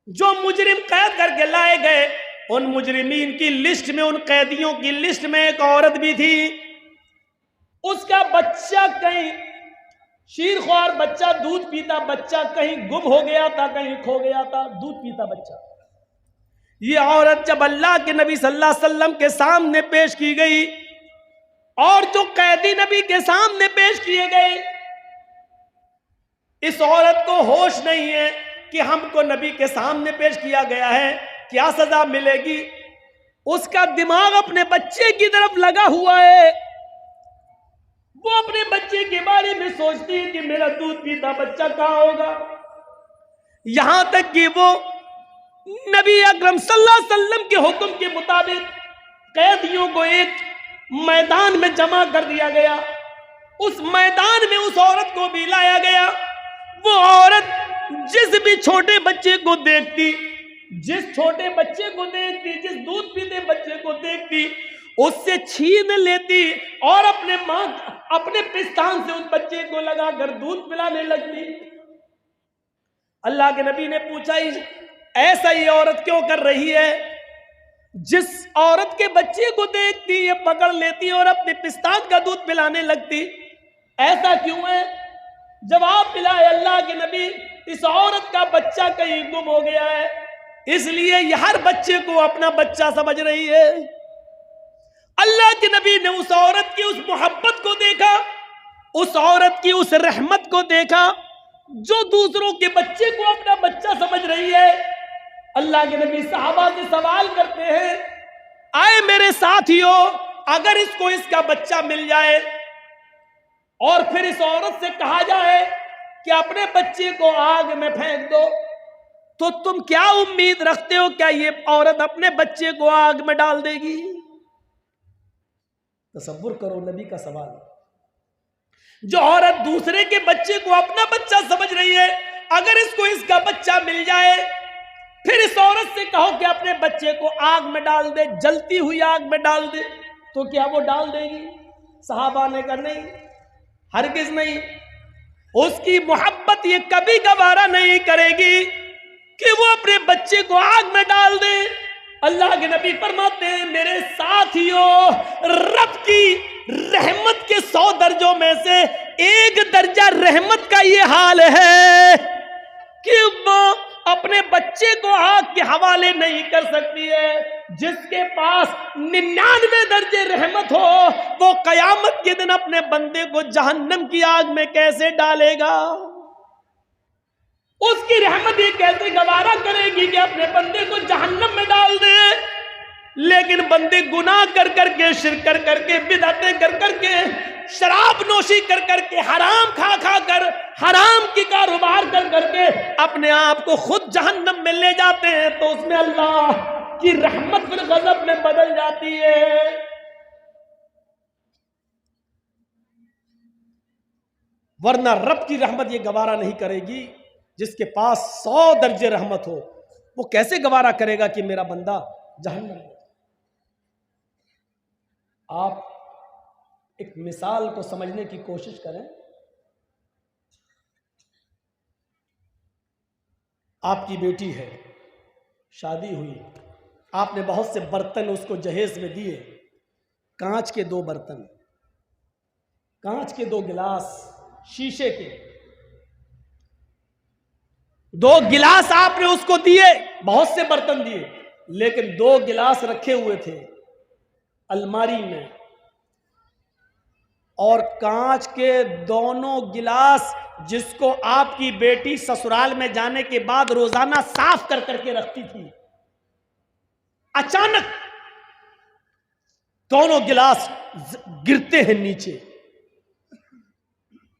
جو مجرم قید کر کے لائے گئے، ان مجرمین کی لسٹ میں، ان قیدیوں کی لسٹ میں ایک عورت بھی تھی. اس کا بچہ کہیں شیرخوار بچہ، دودھ پیتا بچہ کہیں گم ہو گیا تھا، کہیں کھو گیا تھا، دودھ پیتا بچہ. یہ عورت جب اللہ کے نبی صلی اللہ علیہ وسلم کے سامنے پیش کی گئی اور جو قیدی نبی کے سامنے پیش کیے گئے، اس عورت کو ہوش نہیں ہے کہ ہم کو نبی کے سامنے پیش کیا گیا ہے، کیا سزا ملے گی. اس کا دماغ اپنے بچے کی طرف لگا ہوا ہے. وہ اپنے بچے کے بارے میں سوچتی ہے کہ میرا دودھ پیتا بچہ کہاں ہوگا. یہاں تک کہ وہ نبی اکرم صلی اللہ علیہ وسلم کے حکم کے مطابق قیدیوں کو ایک میدان میں جمع کر دیا گیا. اس میدان میں اس عورت کو بھی لایا گیا. وہ عورت جس بھی چھوٹے بچے کو دیکھتی، جس چھوٹے بچے کو دیکھتی، جس دودھ پیتے بچے کو دیکھتی، اس سے چھین لیتی اور اپنے پستان سے اس بچے کو لگا کر دودھ پلانے لگتی. اللہ کے نبی نے پوچھا ایسا یہ عورت کیوں کر رہی ہے؟ جس عورت کے بچے کو دیکھتی یہ پکڑ لیتی اور اپنے پستان کا دودھ پلانے لگتی، ایسا کیوں ہے؟ جواب ملا ہے اللہ کے نبی، اس عورت کا بچہ کہیں گم ہو گیا ہے، اس لیے یہ ہر بچے کو اپنا بچہ سمجھ رہی ہے. اللہ کے نبی نے اس عورت کی اس محبت کو دیکھا، اس عورت کی اس رحمت کو دیکھا جو دوسروں کے بچے کو اپنا بچہ سمجھ رہی ہے. اللہ کے نبی صحابہ سے سوال کرتے ہیں، آئے میرے ساتھیو، اگر اس کو اس کا بچہ مل جائے اور پھر اس عورت سے کہا جائے کہ اپنے بچے کو آگ میں پھینک دو، تو تم کیا امید رکھتے ہو؟ کیا یہ عورت اپنے بچے کو آگ میں ڈال دے گی؟ تصور کرو نبی کا سوال. جو عورت دوسرے کے بچے کو اپنا بچہ سمجھ رہی ہے، اگر اس کو اس کا بچہ مل جائے پھر اس عورت سے کہو کہ اپنے بچے کو آگ میں ڈال دے، جلتی ہوئی آگ میں ڈال دے، تو کیا وہ ڈال دے گی؟ صحابہ نے کہا نہیں، ہرگز نہیں. اس کی محبت یہ کبھی گوارا نہیں کرے گی کہ وہ اپنے بچے کو آگ میں ڈال دے. اللہ کے نبی فرماتے ہیں میرے ساتھیوں، رب کی رحمت کے 100 درجوں میں سے ایک درجہ رحمت کا یہ حال ہے کہ وہ اپنے بچے کو آگ کے حوالے نہیں کر سکتی ہے۔ جس کے پاس 99 درجے رحمت ہو وہ قیامت کے دن اپنے بندے کو جہنم کی آگ میں کیسے ڈالے گا؟ اس کی رحمت یہ کیسے گوارا کرے گی کہ اپنے بندے کو جہنم میں ڈال دے؟ لیکن بندے گناہ کر کر کے، شرک کر کر کے، بدعتیں کر کر کے، شراب نوشی کر کر کے، حرام کھا کھا کر، حرام کی کاروبار کر کر کے اپنے آپ کو خود جہنم میں لے جاتے ہیں، تو اس میں اللہ کی رحمت پھر غضب میں بدل جاتی ہے۔ ورنہ رب کی رحمت یہ گوارا نہیں کرے گی۔ جس کے پاس 100 درجے رحمت ہو وہ کیسے گوارا کرے گا کہ میرا بندہ جہنم میں؟ آپ ایک مثال کو سمجھنے کی کوشش کریں۔ آپ کی بیٹی ہے، شادی ہوئی، آپ نے بہت سے برتن اس کو جہیز میں دیے، کانچ کے 2 برتن، کانچ کے 2 گلاس، شیشے کے 2 گلاس آپ نے اس کو دیے، بہت سے برتن دیے، لیکن 2 گلاس رکھے ہوئے تھے الماری میں، اور کانچ کے دونوں گلاس جس کو آپ کی بیٹی سسرال میں جانے کے بعد روزانہ صاف کر کر کے رکھتی تھی، اچانک دونوں گلاس گرتے ہیں نیچے،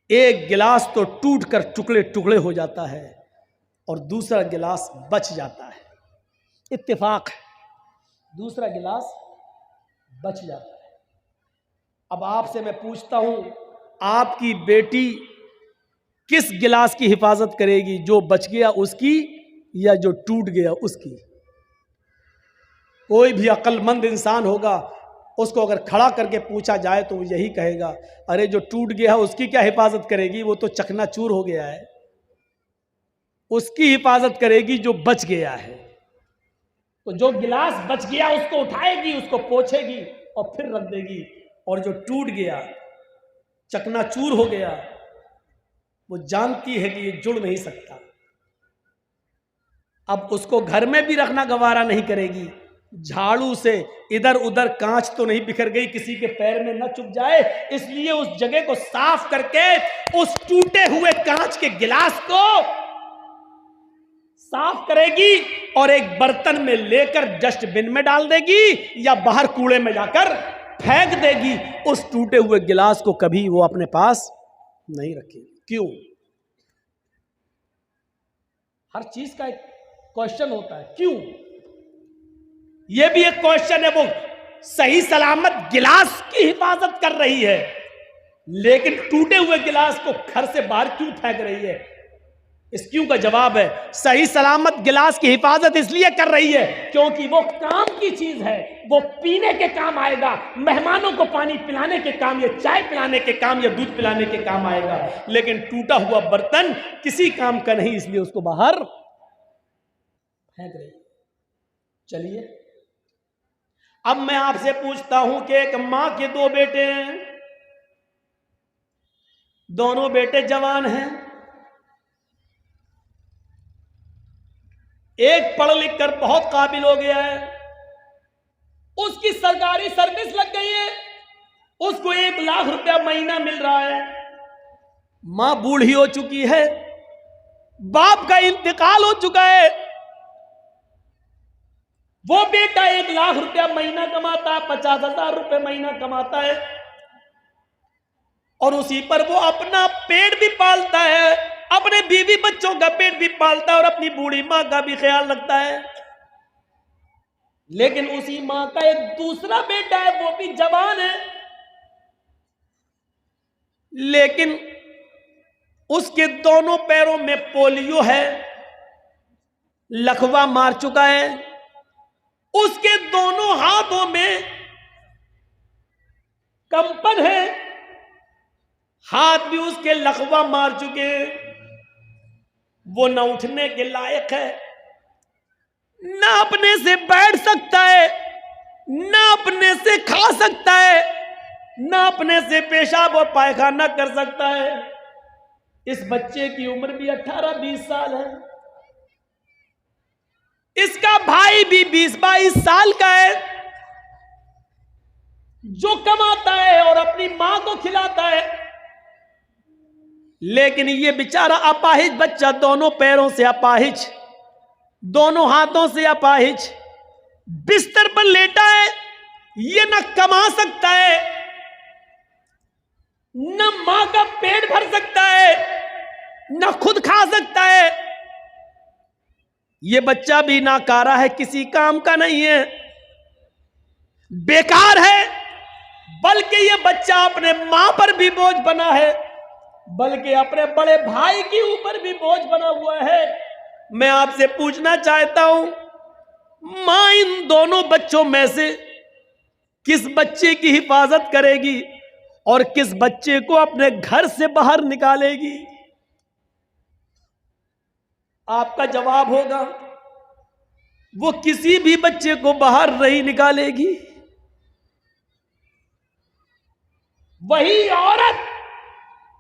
ایک گلاس تو ٹوٹ کر ٹکڑے ٹکڑے ہو جاتا ہے اور دوسرا گلاس بچ جاتا ہے، اتفاق ہے، دوسرا گلاس بچ جاتا ہے۔ اب آپ سے میں پوچھتا ہوں، آپ کی بیٹی کس گلاس کی حفاظت کرے گی، جو بچ گیا اس کی یا جو ٹوٹ گیا اس کی؟ کوئی بھی عقل مند انسان ہوگا، اس کو اگر کھڑا کر کے پوچھا جائے تو وہ یہی کہے گا، ارے جو ٹوٹ گیا ہے اس کی کیا حفاظت کرے گی، وہ تو چکنا چور ہو گیا ہے، اس کی حفاظت کرے گی جو بچ گیا ہے۔ تو جو گلاس بچ گیا اس کو اٹھائے گی، اس کو پوچھے گی اور پھر رکھ دے گی، اور جو ٹوٹ گیا، چکنا چور ہو گیا، وہ جانتی ہے کہ یہ جڑ نہیں سکتا، اب اس کو گھر میں بھی رکھنا گوارا نہیں کرے گی، جھاڑو سے ادھر ادھر کانچ تو نہیں بکھر گئی کسی کے پیر میں نہ چپ جائے، اس لیے اس جگہ کو صاف کر کے اس ٹوٹے ہوئے کانچ کے گلاس کو صاف کرے گی اور ایک برتن میں لے کر ڈسٹ بن میں ڈال دے گی یا باہر کوڑے میں جا کر پھینک دے گی، اس ٹوٹے ہوئے گلاس کو کبھی وہ اپنے پاس نہیں رکھے گی۔ کیوں؟ ہر چیز کا ایک کوشچن ہوتا ہے، کیوں؟ یہ بھی ایک کوشچن ہے، وہ صحیح سلامت گلاس کی حفاظت کر رہی ہے لیکن ٹوٹے ہوئے گلاس کو گھر سے باہر کیوں پھینک رہی ہے؟ اس کیوں کا جواب ہے، صحیح سلامت گلاس کی حفاظت اس لیے کر رہی ہے کیونکہ وہ کام کی چیز ہے، وہ پینے کے کام آئے گا، مہمانوں کو پانی پلانے کے کام یا چائے پلانے کے کام یا دودھ پلانے کے کام آئے گا، لیکن ٹوٹا ہوا برتن کسی کام کا نہیں، اس لیے اس کو باہر پھینک رہی ہے۔ چلیے اب میں آپ سے پوچھتا ہوں کہ ایک ماں کے 2 بیٹے ہیں، دونوں بیٹے جوان ہیں، ایک پڑھ لکھ کر بہت قابل ہو گیا ہے، اس کی سرکاری سروس لگ گئی ہے، اس کو 1 لاکھ روپیہ مہینہ مل رہا ہے، ماں بوڑھی ہو چکی ہے، باپ کا انتقال ہو چکا ہے، وہ بیٹا 1 لاکھ روپیہ مہینہ کماتا ہے، 50,000 روپے مہینہ کماتا ہے، اور اسی پر وہ اپنا پیٹ بھی پالتا ہے، اپنے بیوی بچوں کا پیٹ بھی پالتا ہے اور اپنی بوڑھی ماں کا بھی خیال رکھتا ہے۔ لیکن اسی ماں کا ایک دوسرا بیٹا ہے، وہ بھی جوان ہے، لیکن اس کے دونوں پیروں میں پولیو ہے، لکوا مار چکا ہے، اس کے دونوں ہاتھوں میں کمپن ہے، ہاتھ بھی اس کے لکوا مار چکے، وہ نہ اٹھنے کے لائق ہے نہ اپنے سے بیٹھ سکتا ہے، نہ اپنے سے کھا سکتا ہے، نہ اپنے سے پیشاب اور پائخانہ کر سکتا ہے۔ اس بچے کی عمر بھی 18-20 سال ہے، اس کا بھائی بھی 20-22 سال کا ہے، جو کماتا ہے اور اپنی ماں کو کھلاتا ہے، لیکن یہ بیچارہ اپاہج بچہ، دونوں پیروں سے اپاہج، دونوں ہاتھوں سے اپاہج، بستر پر لیٹا ہے۔ یہ نہ کما سکتا ہے، نہ ماں کا پیٹ بھر سکتا ہے، نہ خود کھا سکتا ہے۔ یہ بچہ بھی ناکارہ ہے، کسی کام کا نہیں ہے، بیکار ہے، بلکہ یہ بچہ اپنے ماں پر بھی بوجھ بنا ہے، بلکہ اپنے بڑے بھائی کے اوپر بھی بوجھ بنا ہوا ہے۔ میں آپ سے پوچھنا چاہتا ہوں، ماں ان دونوں بچوں میں سے کس بچے کی حفاظت کرے گی اور کس بچے کو اپنے گھر سے باہر نکالے گی؟ آپ کا جواب ہوگا وہ کسی بھی بچے کو باہر نہیں نکالے گی۔ وہی عورت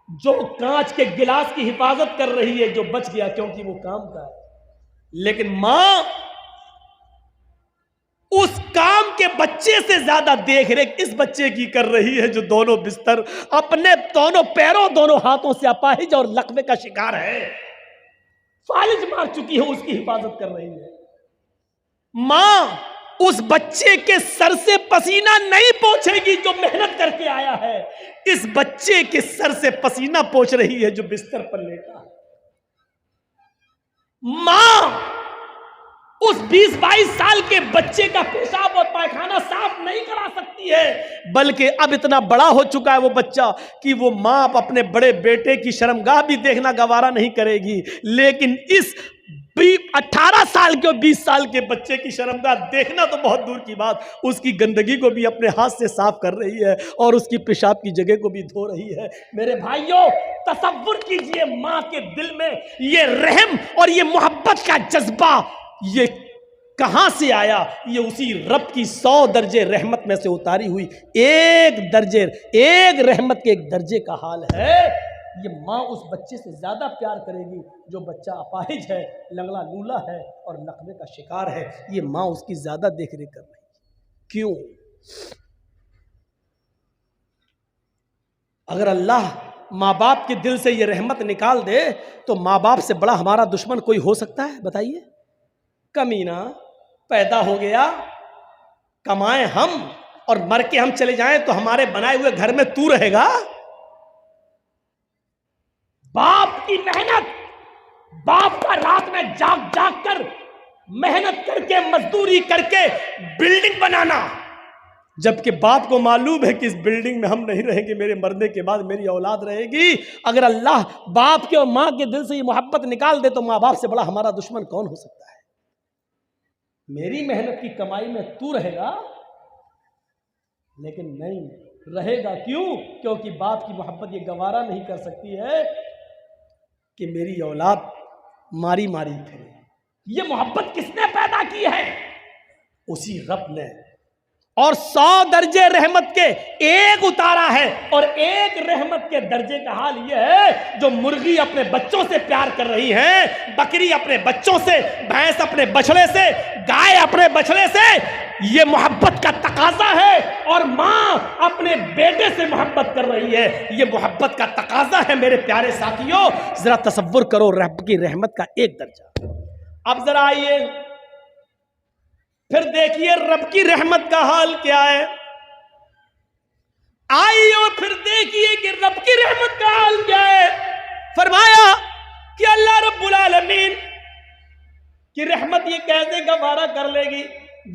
جو کانچ کے گلاس کی حفاظت کر رہی ہے، جو بچ گیا کیونکہ وہ کام کا ہے، لیکن ماں اس کام کے بچے سے زیادہ دیکھ ریکھ اس بچے کی کر رہی ہے، جو دونوں بستر، اپنے دونوں پیروں دونوں ہاتھوں سے اپاہج اور لقوے کا شکار ہے، فالج مار چکی ہے، اس کی حفاظت کر رہی ہے۔ ماں اس بچے کے سر سے پسینہ نہیں پوچھے گی جو محنت کر کے آیا ہے، اس بچے کے سر سے پسینہ پوچھ رہی ہے جو بستر پر لیٹا ہے۔ ماں اس 20-22 سال کے بچے کا پیشاب اور پائخانہ صاف نہیں کرا سکتی ہے، بلکہ اب اتنا بڑا ہو چکا ہے وہ بچہ کہ وہ ماں اپنے بڑے بیٹے کی شرمگاہ بھی دیکھنا گوارا نہیں کرے گی، لیکن اس 18 سال کے اور 20 سال کے بچے کی شرمگاہ دیکھنا تو بہت دور کی بات، اس کی گندگی کو بھی اپنے ہاتھ سے صاف کر رہی ہے اور اس کی پیشاب کی جگہ کو بھی دھو رہی ہے۔ میرے بھائیوں، تصور کیجئے ماں کے دل میں یہ رحم اور یہ محبت کا جذبہ یہ کہاں سے آیا؟ یہ اسی رب کی 100 درجے رحمت میں سے اتاری ہوئی ایک رحمت کے ایک درجے کا حال ہے۔ یہ ماں اس بچے سے زیادہ پیار کرے گی جو بچہ اپاہج ہے، لنگڑا لولا ہے اور لقوے کا شکار ہے، یہ ماں اس کی زیادہ دیکھ ریکھ کر رہی ہے۔ کیوں؟ اگر اللہ ماں باپ کے دل سے یہ رحمت نکال دے تو ماں باپ سے بڑا ہمارا دشمن کوئی ہو سکتا ہے؟ بتائیے۔ کمینہ پیدا ہو گیا، کمائیں ہم اور مر کے ہم چلے جائیں تو ہمارے بنائے ہوئے گھر میں تو رہے گا؟ باپ کی محنت، باپ کا رات میں جاگ جاگ کر محنت کر کے مزدوری کر کے بلڈنگ بنانا، جبکہ باپ کو معلوم ہے کہ اس بلڈنگ میں ہم نہیں رہیں گے، میرے مرنے کے بعد میری اولاد رہے گی۔ اگر اللہ باپ کے اور ماں کے دل سے یہ محبت نکال دے تو ماں باپ سے بڑا ہمارا دشمن کون ہو سکتا ہے؟ میری محنت کی کمائی میں تو رہے گا، لیکن نہیں رہے گا۔ کیوں؟ کیونکہ باپ کی محبت یہ گوارا نہیں کر سکتی ہے کہ میری اولاد ماری ماری پھرے۔ یہ محبت کس نے پیدا کی ہے؟ اسی رب نے، اور 100 درجے رحمت کے ایک اتارا ہے، اور ایک رحمت کے درجے کا حال یہ ہے جو مرغی اپنے بچوں سے پیار کر رہی ہے، بکری اپنے بچوں سے، بھینس اپنے بچڑے سے، گائے اپنے بچڑے سے، یہ محبت کا تقاضا ہے، اور ماں اپنے بیٹے سے محبت کر رہی ہے، یہ محبت کا تقاضا ہے۔ میرے پیارے ساتھیوں، ذرا تصور کرو رب کی رحمت کا ایک درجہ۔ اب ذرا آئیے پھر دیکھیے رب کی رحمت کا حال کیا ہے۔ آئیے اور پھر دیکھیے کہ رب کی رحمت کا حال کیا ہے۔ فرمایا کہ اللہ رب العالمین کی رحمت یہ کیسے گوارا کر لے گی؟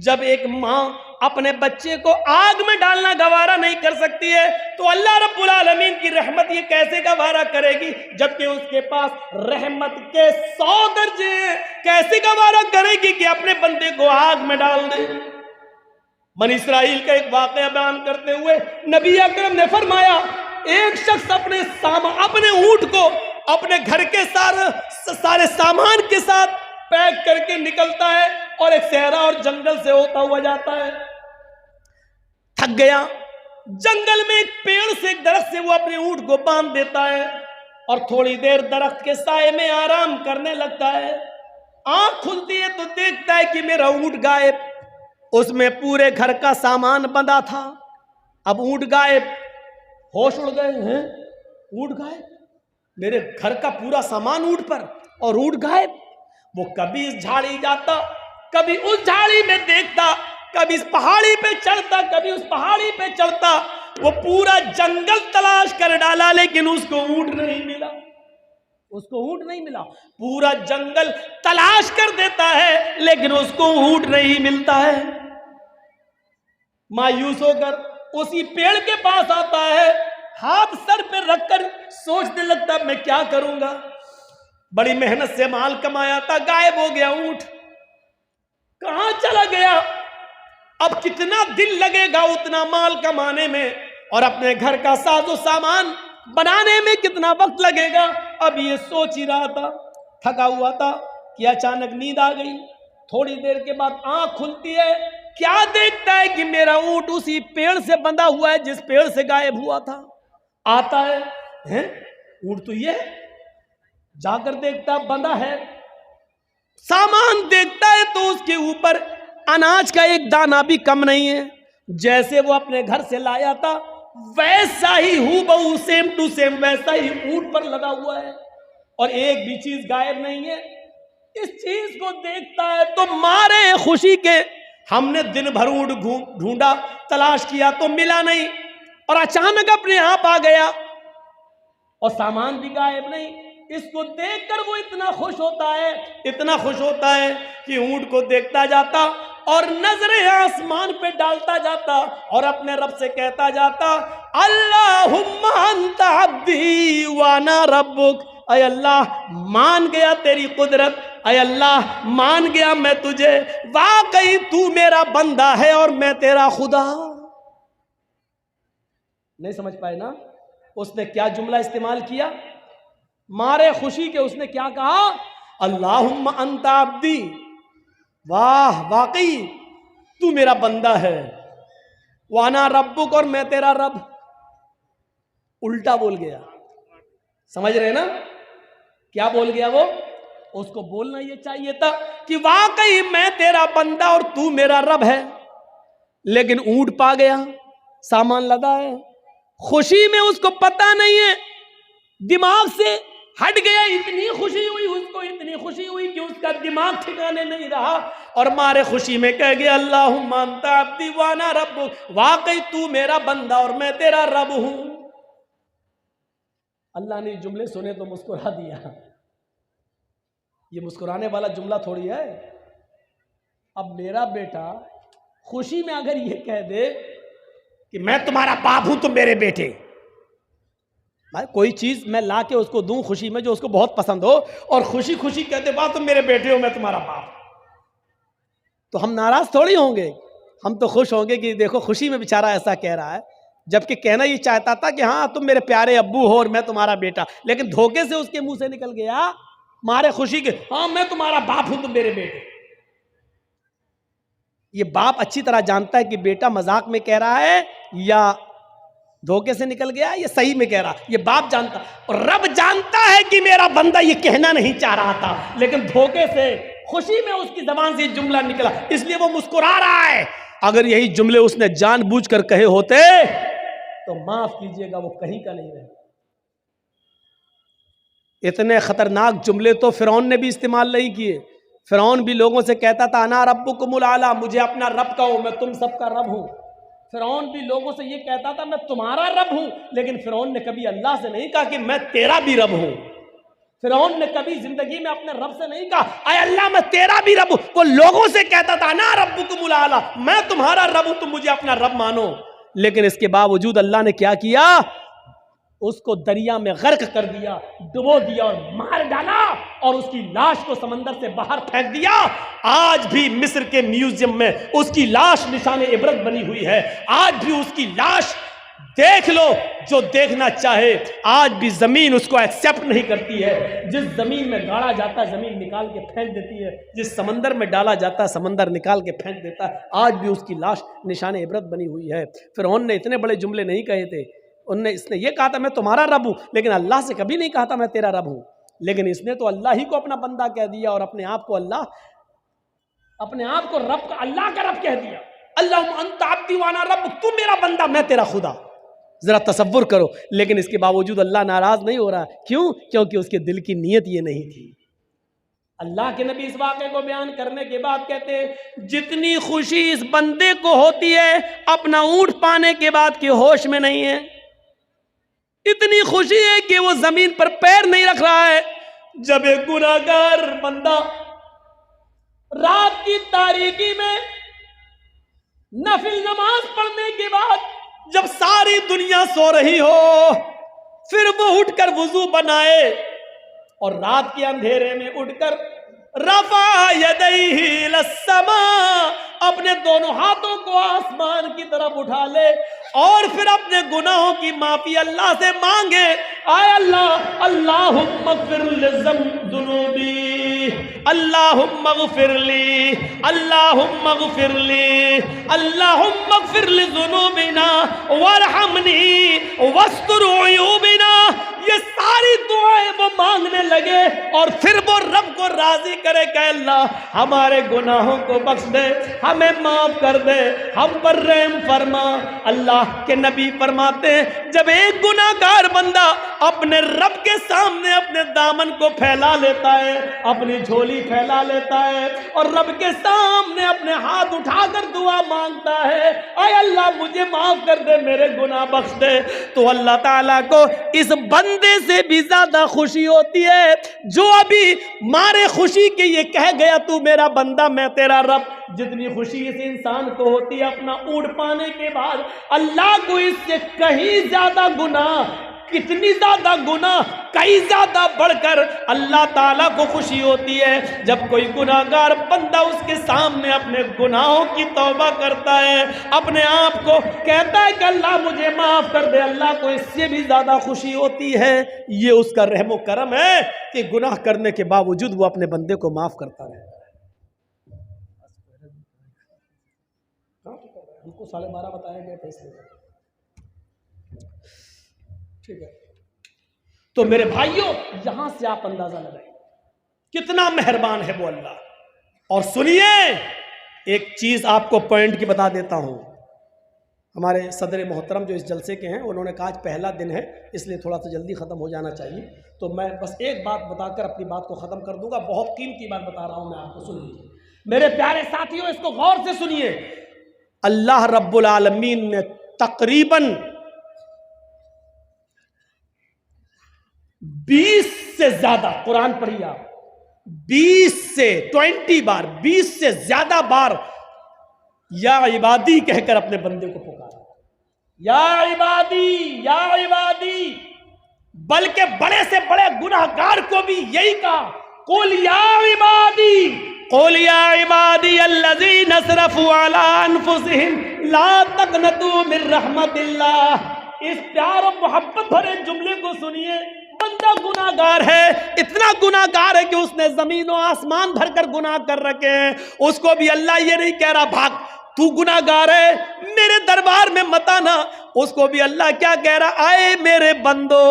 جب ایک ماں اپنے بچے کو آگ میں ڈالنا گوارا نہیں کر سکتی ہے تو اللہ رب العالمین کی رحمت یہ کیسے گوارا کرے گی؟ جبکہ اس کے پاس رحمت کے 100 درجے ہیں، کیسے گوارا کرے گی کہ اپنے بندے کو آگ میں ڈال دے؟ بنی اسرائیل کا ایک واقعہ بیان کرتے ہوئے نبی اکرم نے فرمایا، ایک شخص اپنے اونٹ کو اپنے گھر کے سارے سامان کے ساتھ پیک کر کے نکلتا ہے اور ایک صحرا اور جنگل سے ہوتا ہوا جاتا ہے. تھک گیا, جنگل میں ایک پیڑ سے ایک درخت سے وہ اپنے اونٹ کو باندھ دیتا ہے اور تھوڑی دیر درخت کے سائے میں آرام کرنے لگتا ہے. آنکھ کھلتی ہے تو دیکھتا ہے کہ میرا اونٹ غائب. اس میں پورے گھر کا سامان بندھا تھا. اب اونٹ غائب, ہوش اڑ گئے ہیں, اونٹ غائب, میرے گھر کا پورا سامان اونٹ پر اور اونٹ غائب. وہ کبھی اس جھاڑی جاتا, کبھی اس جھاڑی میں دیکھتا, کبھی اس پہاڑی پہ چڑھتا, کبھی اس پہاڑی پہ چڑھتا. وہ پورا جنگل تلاش کر ڈالا لیکن اس کو اونٹ نہیں ملا. اس کو اونٹ نہیں ملا. پورا جنگل تلاش کر دیتا ہے لیکن اس کو اونٹ نہیں ملتا ہے. مایوس ہو کر اسی پیڑ کے پاس آتا ہے, ہاتھ سر پہ رکھ کر سوچنے لگتا میں کیا کروں گا. بڑی محنت سے مال کمایا تھا, غائب ہو گیا اونٹ, کہاں چلا گیا. اب کتنا دن لگے گا اتنا مال کمانے میں, اور اپنے گھر کا ساز و سامان بنانے میں کتنا وقت لگے گا. اب یہ سوچ ہی رہا تھا, تھکا ہوا تھا کہ اچانک نیند آ گئی. تھوڑی دیر کے بعد آنکھ کھلتی ہے, کیا دیکھتا ہے کہ میرا اونٹ اسی پیڑ سے بندھا ہوا ہے جس پیڑ سے غائب ہوا تھا. آتا ہے, اونٹ تو یہ, جا کر دیکھتا بندھا ہے. سامان دیکھتا ہے تو اس کے اوپر اناج کا ایک دانہ بھی کم نہیں ہے. جیسے وہ اپنے گھر سے لایا تھا ویسا ہی ہو بہو, سیم ٹو سیم ویسا ہی اونٹ پر لگا ہوا ہے, اور ایک بھی چیز غائب نہیں ہے. اس چیز کو دیکھتا ہے تو مارے خوشی کے, ہم نے دن بھر اونٹ ڈھونڈا, تلاش کیا تو ملا نہیں, اور اچانک اپنے آپ آ گیا اور سامان بھی غائب نہیں. اس کو دیکھ کر وہ اتنا خوش ہوتا ہے, اتنا خوش ہوتا ہے کہ اونٹ کو دیکھتا جاتا اور نظریں آسمان پہ ڈالتا جاتا اور اپنے رب سے کہتا جاتا اللہم انت عبدی وانا ربک. اے اللہ مان گیا تیری قدرت, اے اللہ مان گیا میں تجھے, واقعی تو میرا بندہ ہے اور میں تیرا خدا. نہیں سمجھ پائے نا اس نے کیا جملہ استعمال کیا؟ مارے خوشی کے اس نے کیا کہا؟ اللہم انت عبدی, واہ واقعی تو میرا بندہ ہے, وانا ربک اور میں تیرا رب. الٹا بول گیا, سمجھ رہے نا کیا بول گیا وہ؟ اس کو بولنا یہ چاہیے تھا کہ واقعی میں تیرا بندہ اور تو میرا رب ہے, لیکن اونٹ پا گیا, سامان لدا ہے. خوشی میں اس کو پتا نہیں ہے, دماغ سے ہٹ گیا. اتنی خوشی ہوئی اس کو, اتنی خوشی ہوئی کہ اس کا دماغ ٹھکانے نہیں رہا, اور مارے خوشی میں کہہ گیا اللہم انت عبدی وانا ربک, واقعی تو میرا بندہ اور میں تیرا رب ہوں. اللہ نے جملے سنے تو مسکرا دیا. یہ مسکرانے والا جملہ تھوڑی ہے. اب میرا بیٹا خوشی میں اگر یہ کہہ دے کہ میں تمہارا باپ ہوں تم میرے بیٹے, کوئی چیز میں لا کے اس کو دوں خوشی میں جو اس کو بہت پسند ہو, اور خوشی خوشی کہتے واہ تم میرے بیٹے ہو میں تمہارا باپ, تو ہم ناراض تھوڑی ہوں گے. ہم تو خوش ہوں گے کہ دیکھو خوشی میں بیچارہ ایسا کہہ رہا ہے, جبکہ کہنا یہ چاہتا تھا کہ ہاں تم میرے پیارے ابو ہو اور میں تمہارا بیٹا, لیکن دھوکے سے اس کے منہ سے نکل گیا مارے خوشی کے ہاں میں تمہارا باپ ہوں تم میرے بیٹے. یہ باپ اچھی طرح جانتا ہے کہ بیٹا مذاق میں کہہ رہا ہے یا دھوکے سے نکل گیا, یہ صحیح میں کہہ رہا. یہ باپ جانتا, اور رب جانتا ہے کہ میرا بندہ یہ کہنا نہیں چاہ رہا تھا, لیکن دھوکے سے خوشی میں اس کی زبان سے جملہ نکلا, اس لیے وہ مسکرا رہا ہے. اگر یہی جملے اس نے جان بوجھ کر کہے ہوتے تو معاف کیجئے گا وہ کہیں کا نہیں رہے. اتنے خطرناک جملے تو فرعون نے بھی استعمال نہیں کیے. فرعون بھی لوگوں سے کہتا تھا انا ربکم الاعلی, مجھے اپنا رب کہو میں تم سب کا رب ہوں. فرعون بھی لوگوں سے یہ کہتا تھا میں تمہارا رب ہوں, لیکن فرعون نے کبھی اللہ سے نہیں کہا کہ میں تیرا بھی رب ہوں. فرعون نے کبھی زندگی میں اپنے رب سے نہیں کہا اے اللہ میں تیرا بھی رب ہوں. وہ لوگوں سے کہتا تھا انا ربکم الاعلی, میں تمہارا رب ہوں تم مجھے اپنا رب مانو. لیکن اس کے باوجود اللہ نے کیا کیا؟ اس کو دریا میں غرق کر دیا, ڈبو دیا اور مار ڈالا, اور اس کی لاش کو سمندر سے باہر پھینک دیا. آج بھی مصر کے میوزیم میں اس کی لاش نشان عبرت بنی ہوئی ہے. آج بھی اس کی لاش دیکھ لو جو دیکھنا چاہے. آج بھی زمین اس کو ایکسیپٹ نہیں کرتی ہے. جس زمین میں گاڑا جاتا ہے زمین نکال کے پھینک دیتی ہے, جس سمندر میں ڈالا جاتا ہے سمندر نکال کے پھینک دیتا ہے. آج بھی اس کی لاش نشان عبرت بنی ہوئی ہے. فرعون نے اتنے بڑے جملے نہیں کہے تھے. اس نے یہ کہا تھا میں تمہارا رب ہوں, لیکن اللہ سے کبھی نہیں کہا تھا میں تیرا رب ہوں. لیکن اس نے تو اللہ ہی کو اپنا بندہ کہہ دیا اور اپنے آپ کو رب کا, اللہ کا رب کہہ دیا. اللہم انت عبدی وانا رب, تو میرا بندہ میں تیرا خدا. ذرا تصور کرو. لیکن اس کے باوجود اللہ ناراض نہیں ہو رہا. کیوں؟ کیونکہ اس کے دل کی نیت یہ نہیں تھی. اللہ کے نبی اس واقعے کو بیان کرنے کے بعد کہتے ہیں جتنی خوشی اس بندے کو ہوتی ہے اپنا اونٹ پانے کے بعد کہ ہوش میں نہیں ہے, اتنی خوشی ہے کہ وہ زمین پر پیر نہیں رکھ رہا ہے. جب ایک گناہگار بندہ رات کی تاریکی میں نفل نماز پڑھنے کے بعد جب ساری دنیا سو رہی ہو پھر وہ اٹھ کر وضو بنائے اور رات کے اندھیرے میں اٹھ کر رفع یدیہ الی السماء, اپنے دونوں ہاتھوں کو آسمان کی طرف اٹھا لے اور پھر اپنے گناہوں کی معافی اللہ سے مانگے. آئے اللہ, اللہم اغفر لذنوبی, اللہم اغفر لی, اللہم اغفر لی, اللہم اغفر لذنوبنا وارحمنی واستر عیوبنا. یہ ساری دعائیں وہ مانگنے لگے اور پھر وہ رب کو راضی کرے کہ اللہ ہمارے گناہوں کو بخش دے, ہمیں معاف کر دے, ہم پر رحم فرما. اللہ کے نبی فرماتے ہیں جب ایک گناہگار بندہ اپنے رب کے سامنے اپنے دامن کو پھیلا لیتا ہے, اپنی جھولی پھیلا لیتا ہے اور رب کے سامنے اپنے ہاتھ اٹھا کر دعا مانگتا ہے اے اللہ مجھے معاف کر دے, میرے گناہ بخش دے, تو اللہ تعالیٰ کو اس بندے سے بھی زیادہ خوشی ہوتی ہے جو ابھی مارے خوشی کے یہ کہہ گیا تو میرا بندہ میں تیرا رب. جتنی خوشی اس انسان کو ہوتی ہے اپنا اونٹ پانے کے بعد, اللہ کو اس سے کہیں زیادہ گناہ, کتنی زیادہ گناہ, کئی زیادہ بڑھ کر اللہ تعالیٰ کو خوشی ہوتی ہے جب کوئی گناہگار بندہ اس کے سامنے اپنے گناہوں کی توبہ کرتا ہے, اپنے آپ کو کہتا ہے کہ اللہ مجھے معاف کر دے. اللہ کو اس سے بھی زیادہ خوشی ہوتی ہے. یہ اس کا رحم و کرم ہے کہ گناہ کرنے کے باوجود وہ اپنے بندے کو معاف کرتا رہے. ہم کو 12:30 بتایا گیا تھا اس لیے. ٹھیک ہے, تو میرے بھائیوں یہاں سے آپ اندازہ لگائیں کتنا مہربان ہے وہ اللہ. اور سنیے ایک چیز آپ کو پوائنٹ کی بتا دیتا ہوں. ہمارے صدر محترم جو اس جلسے کے ہیں انہوں نے کہا آج پہلا دن ہے اس لیے تھوڑا سا جلدی ختم ہو جانا چاہیے, تو میں بس ایک بات بتا کر اپنی بات کو ختم کر دوں گا. بہت قیمتی بات بتا رہا ہوں میں آپ کو, سن لیجیے میرے پیارے ساتھیوں, اس کو غور سے سنیے. اللہ رب العالمین نے تقریباً 20 سے زیادہ, قرآن پڑھیے آپ, 20 سے زیادہ بار یا عبادی کہہ کر اپنے بندے کو پکارا. یا عبادی, یا عبادی, بلکہ بڑے سے بڑے گناہگار کو بھی یہی کہا, قل یا عبادی, قل یا عبادی الذین اسرفوا علی انفسہم لا تقنطوا من رحمت اللہ. اس پیار و محبت بھرے جملے کو سنیے. بندہ گناہگار ہے, اتنا گناہگار ہے کہ اس نے زمین و آسمان بھر کر گناہ کر رکھے ہیں. اس کو بھی اللہ یہ نہیں کہہ رہا بھاگ, تو گناہگار ہے میرے دربار میں مت آنا. اس کو بھی اللہ کیا کہہ رہا, آئے میرے بندو,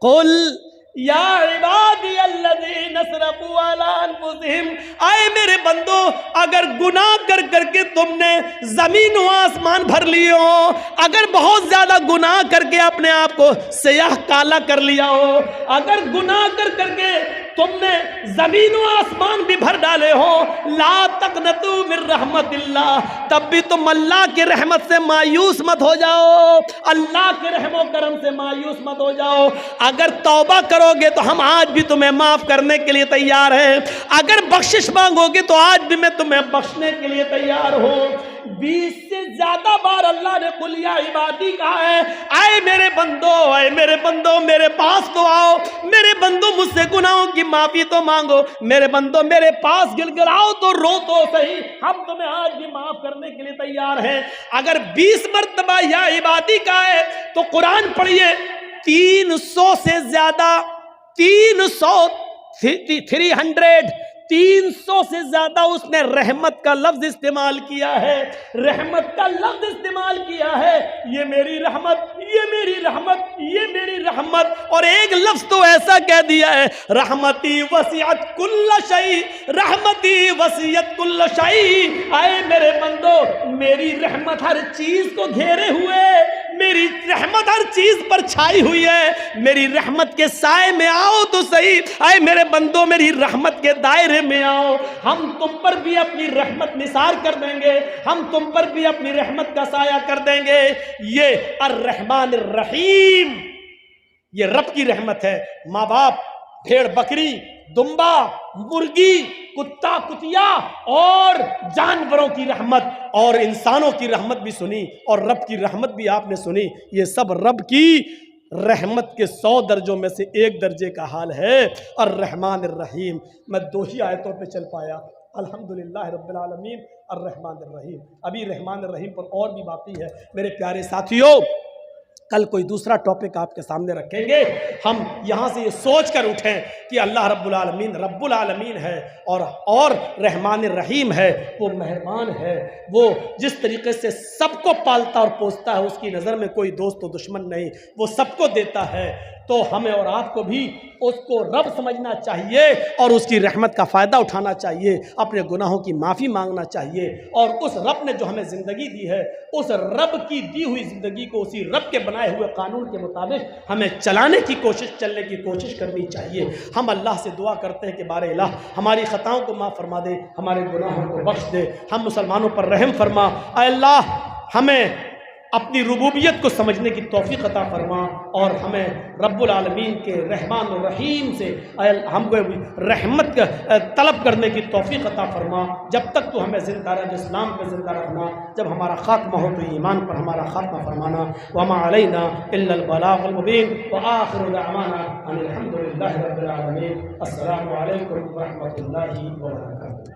قل یا عبادی الذین اسرفوا علی انفسہم, آئے میرے بندو اگر گناہ کر کر کے تم نے زمین و آسمان بھر لیے ہو, اگر بہت زیادہ گناہ کر کے اپنے آپ کو سیاہ کالا کر لیا ہو, اگر گناہ کر کر کے تم نے زمین و آسمان بھی بھر ڈالے ہو, لا تقنطوا من رحمت اللہ, تب بھی تم اللہ کے رحمت سے مایوس مت ہو جاؤ, اللہ کے رحم و کرم سے مایوس مت ہو جاؤ. اگر توبہ کرو گے تو ہم آج بھی تمہیں معاف کرنے کے لیے تیار ہیں, اگر بخشش مانگو گے تو آج بھی میں تمہیں بخشنے کے لیے تیار ہوں. 20 سے زیادہ بار اللہ نے قل یا عبادی کہا ہے. آئے میرے بندو، آئے میرے بندو، میرے پاس تو آؤ، میرے بندو مجھ سے گناہوں کی معافی تو مانگو، میرے بندو میرے پاس گڑگڑاؤ تو رو تو صحیح، ہم تمہیں آج بھی معاف کرنے کے لیے تیار ہیں. اگر 20 مرتبہ یا عبادی کا ہے تو قرآن پڑھیے 300 سے زیادہ 300 سے زیادہ اس نے رحمت کا لفظ استعمال کیا ہے، رحمت کا لفظ استعمال کیا ہے. یہ میری رحمت، یہ میری رحمت، یہ میری رحمت. اور ایک لفظ تو ایسا کہہ دیا ہے، رحمتی وسعت کل شیء، رحمتی وسعت کل شیء. آئے میرے بندو، میری رحمت ہر چیز کو گھیرے ہوئے، میری رحمت ہر چیز پر چھائی ہوئی ہے. میری رحمت کے سائے میں آؤ تو صحیح. آئے میرے بندو میری رحمت کے دائرے میں آؤ، ہم تم پر بھی اپنی رحمت نثار کر دیں گے، ہم تم پر بھی اپنی رحمت کا سایہ کر دیں گے. یہ الرحمن الرحیم، یہ رب کی رحمت ہے. ماں باپ، بھیڑ بکری، دمبا، مرغی، کتا کتیا اور جانوروں کی رحمت اور انسانوں کی رحمت بھی سنی، اور رب کی رحمت بھی آپ نے سنی. یہ سب رب کی رحمت کے 100 درجوں میں سے ایک درجے کا حال ہے، الرحمن الرحیم. میں 2 ہی آیتوں پہ چل پایا. الحمدللہ رب العالمین الرحمن الرحیم. ابھی رحمان الرحیم پر اور بھی باقی ہے. میرے پیارے ساتھیوں، کل کوئی دوسرا ٹاپک آپ کے سامنے رکھیں گے. ہم یہاں سے یہ سوچ کر اٹھیں کہ اللہ رب العالمین ہے اور رحمان الرحیم ہے. وہ مہربان ہے، وہ جس طریقے سے سب کو پالتا اور پوستا ہے، اس کی نظر میں کوئی دوست و دشمن نہیں، وہ سب کو دیتا ہے. تو ہمیں اور آپ کو بھی اس کو رب سمجھنا چاہیے اور اس کی رحمت کا فائدہ اٹھانا چاہیے، اپنے گناہوں کی معافی مانگنا چاہیے، اور اس رب نے جو ہمیں زندگی دی ہے، اس رب کی دی ہوئی زندگی کو اسی رب کے بنائے ہوئے قانون کے مطابق ہمیں چلنے کی کوشش کرنی چاہیے. ہم اللہ سے دعا کرتے ہیں کہ بارے الہ ہماری خطاؤں کو معاف فرما دے، ہمارے گناہوں کو بخش دے، ہم مسلمانوں پر رحم فرما. اے اللہ ہمیں اپنی ربوبیت کو سمجھنے کی توفیق عطا فرما، اور ہمیں رب العالمین کے رحمان الرحیم سے ہم کو رحمت طلب کرنے کی توفیق عطا فرما. جب تک تو ہمیں زندہ رکھ، اسلام پہ زندہ رکھنا، جب ہمارا خاتمہ ہو تو ایمان پر ہمارا خاتمہ فرمانا. وما علینا الا البلاغ المبین، وآخر دعوانا ان الحمد للہ رب العالمین. السلام علیکم ورحمۃ اللہ وبرکاتہ.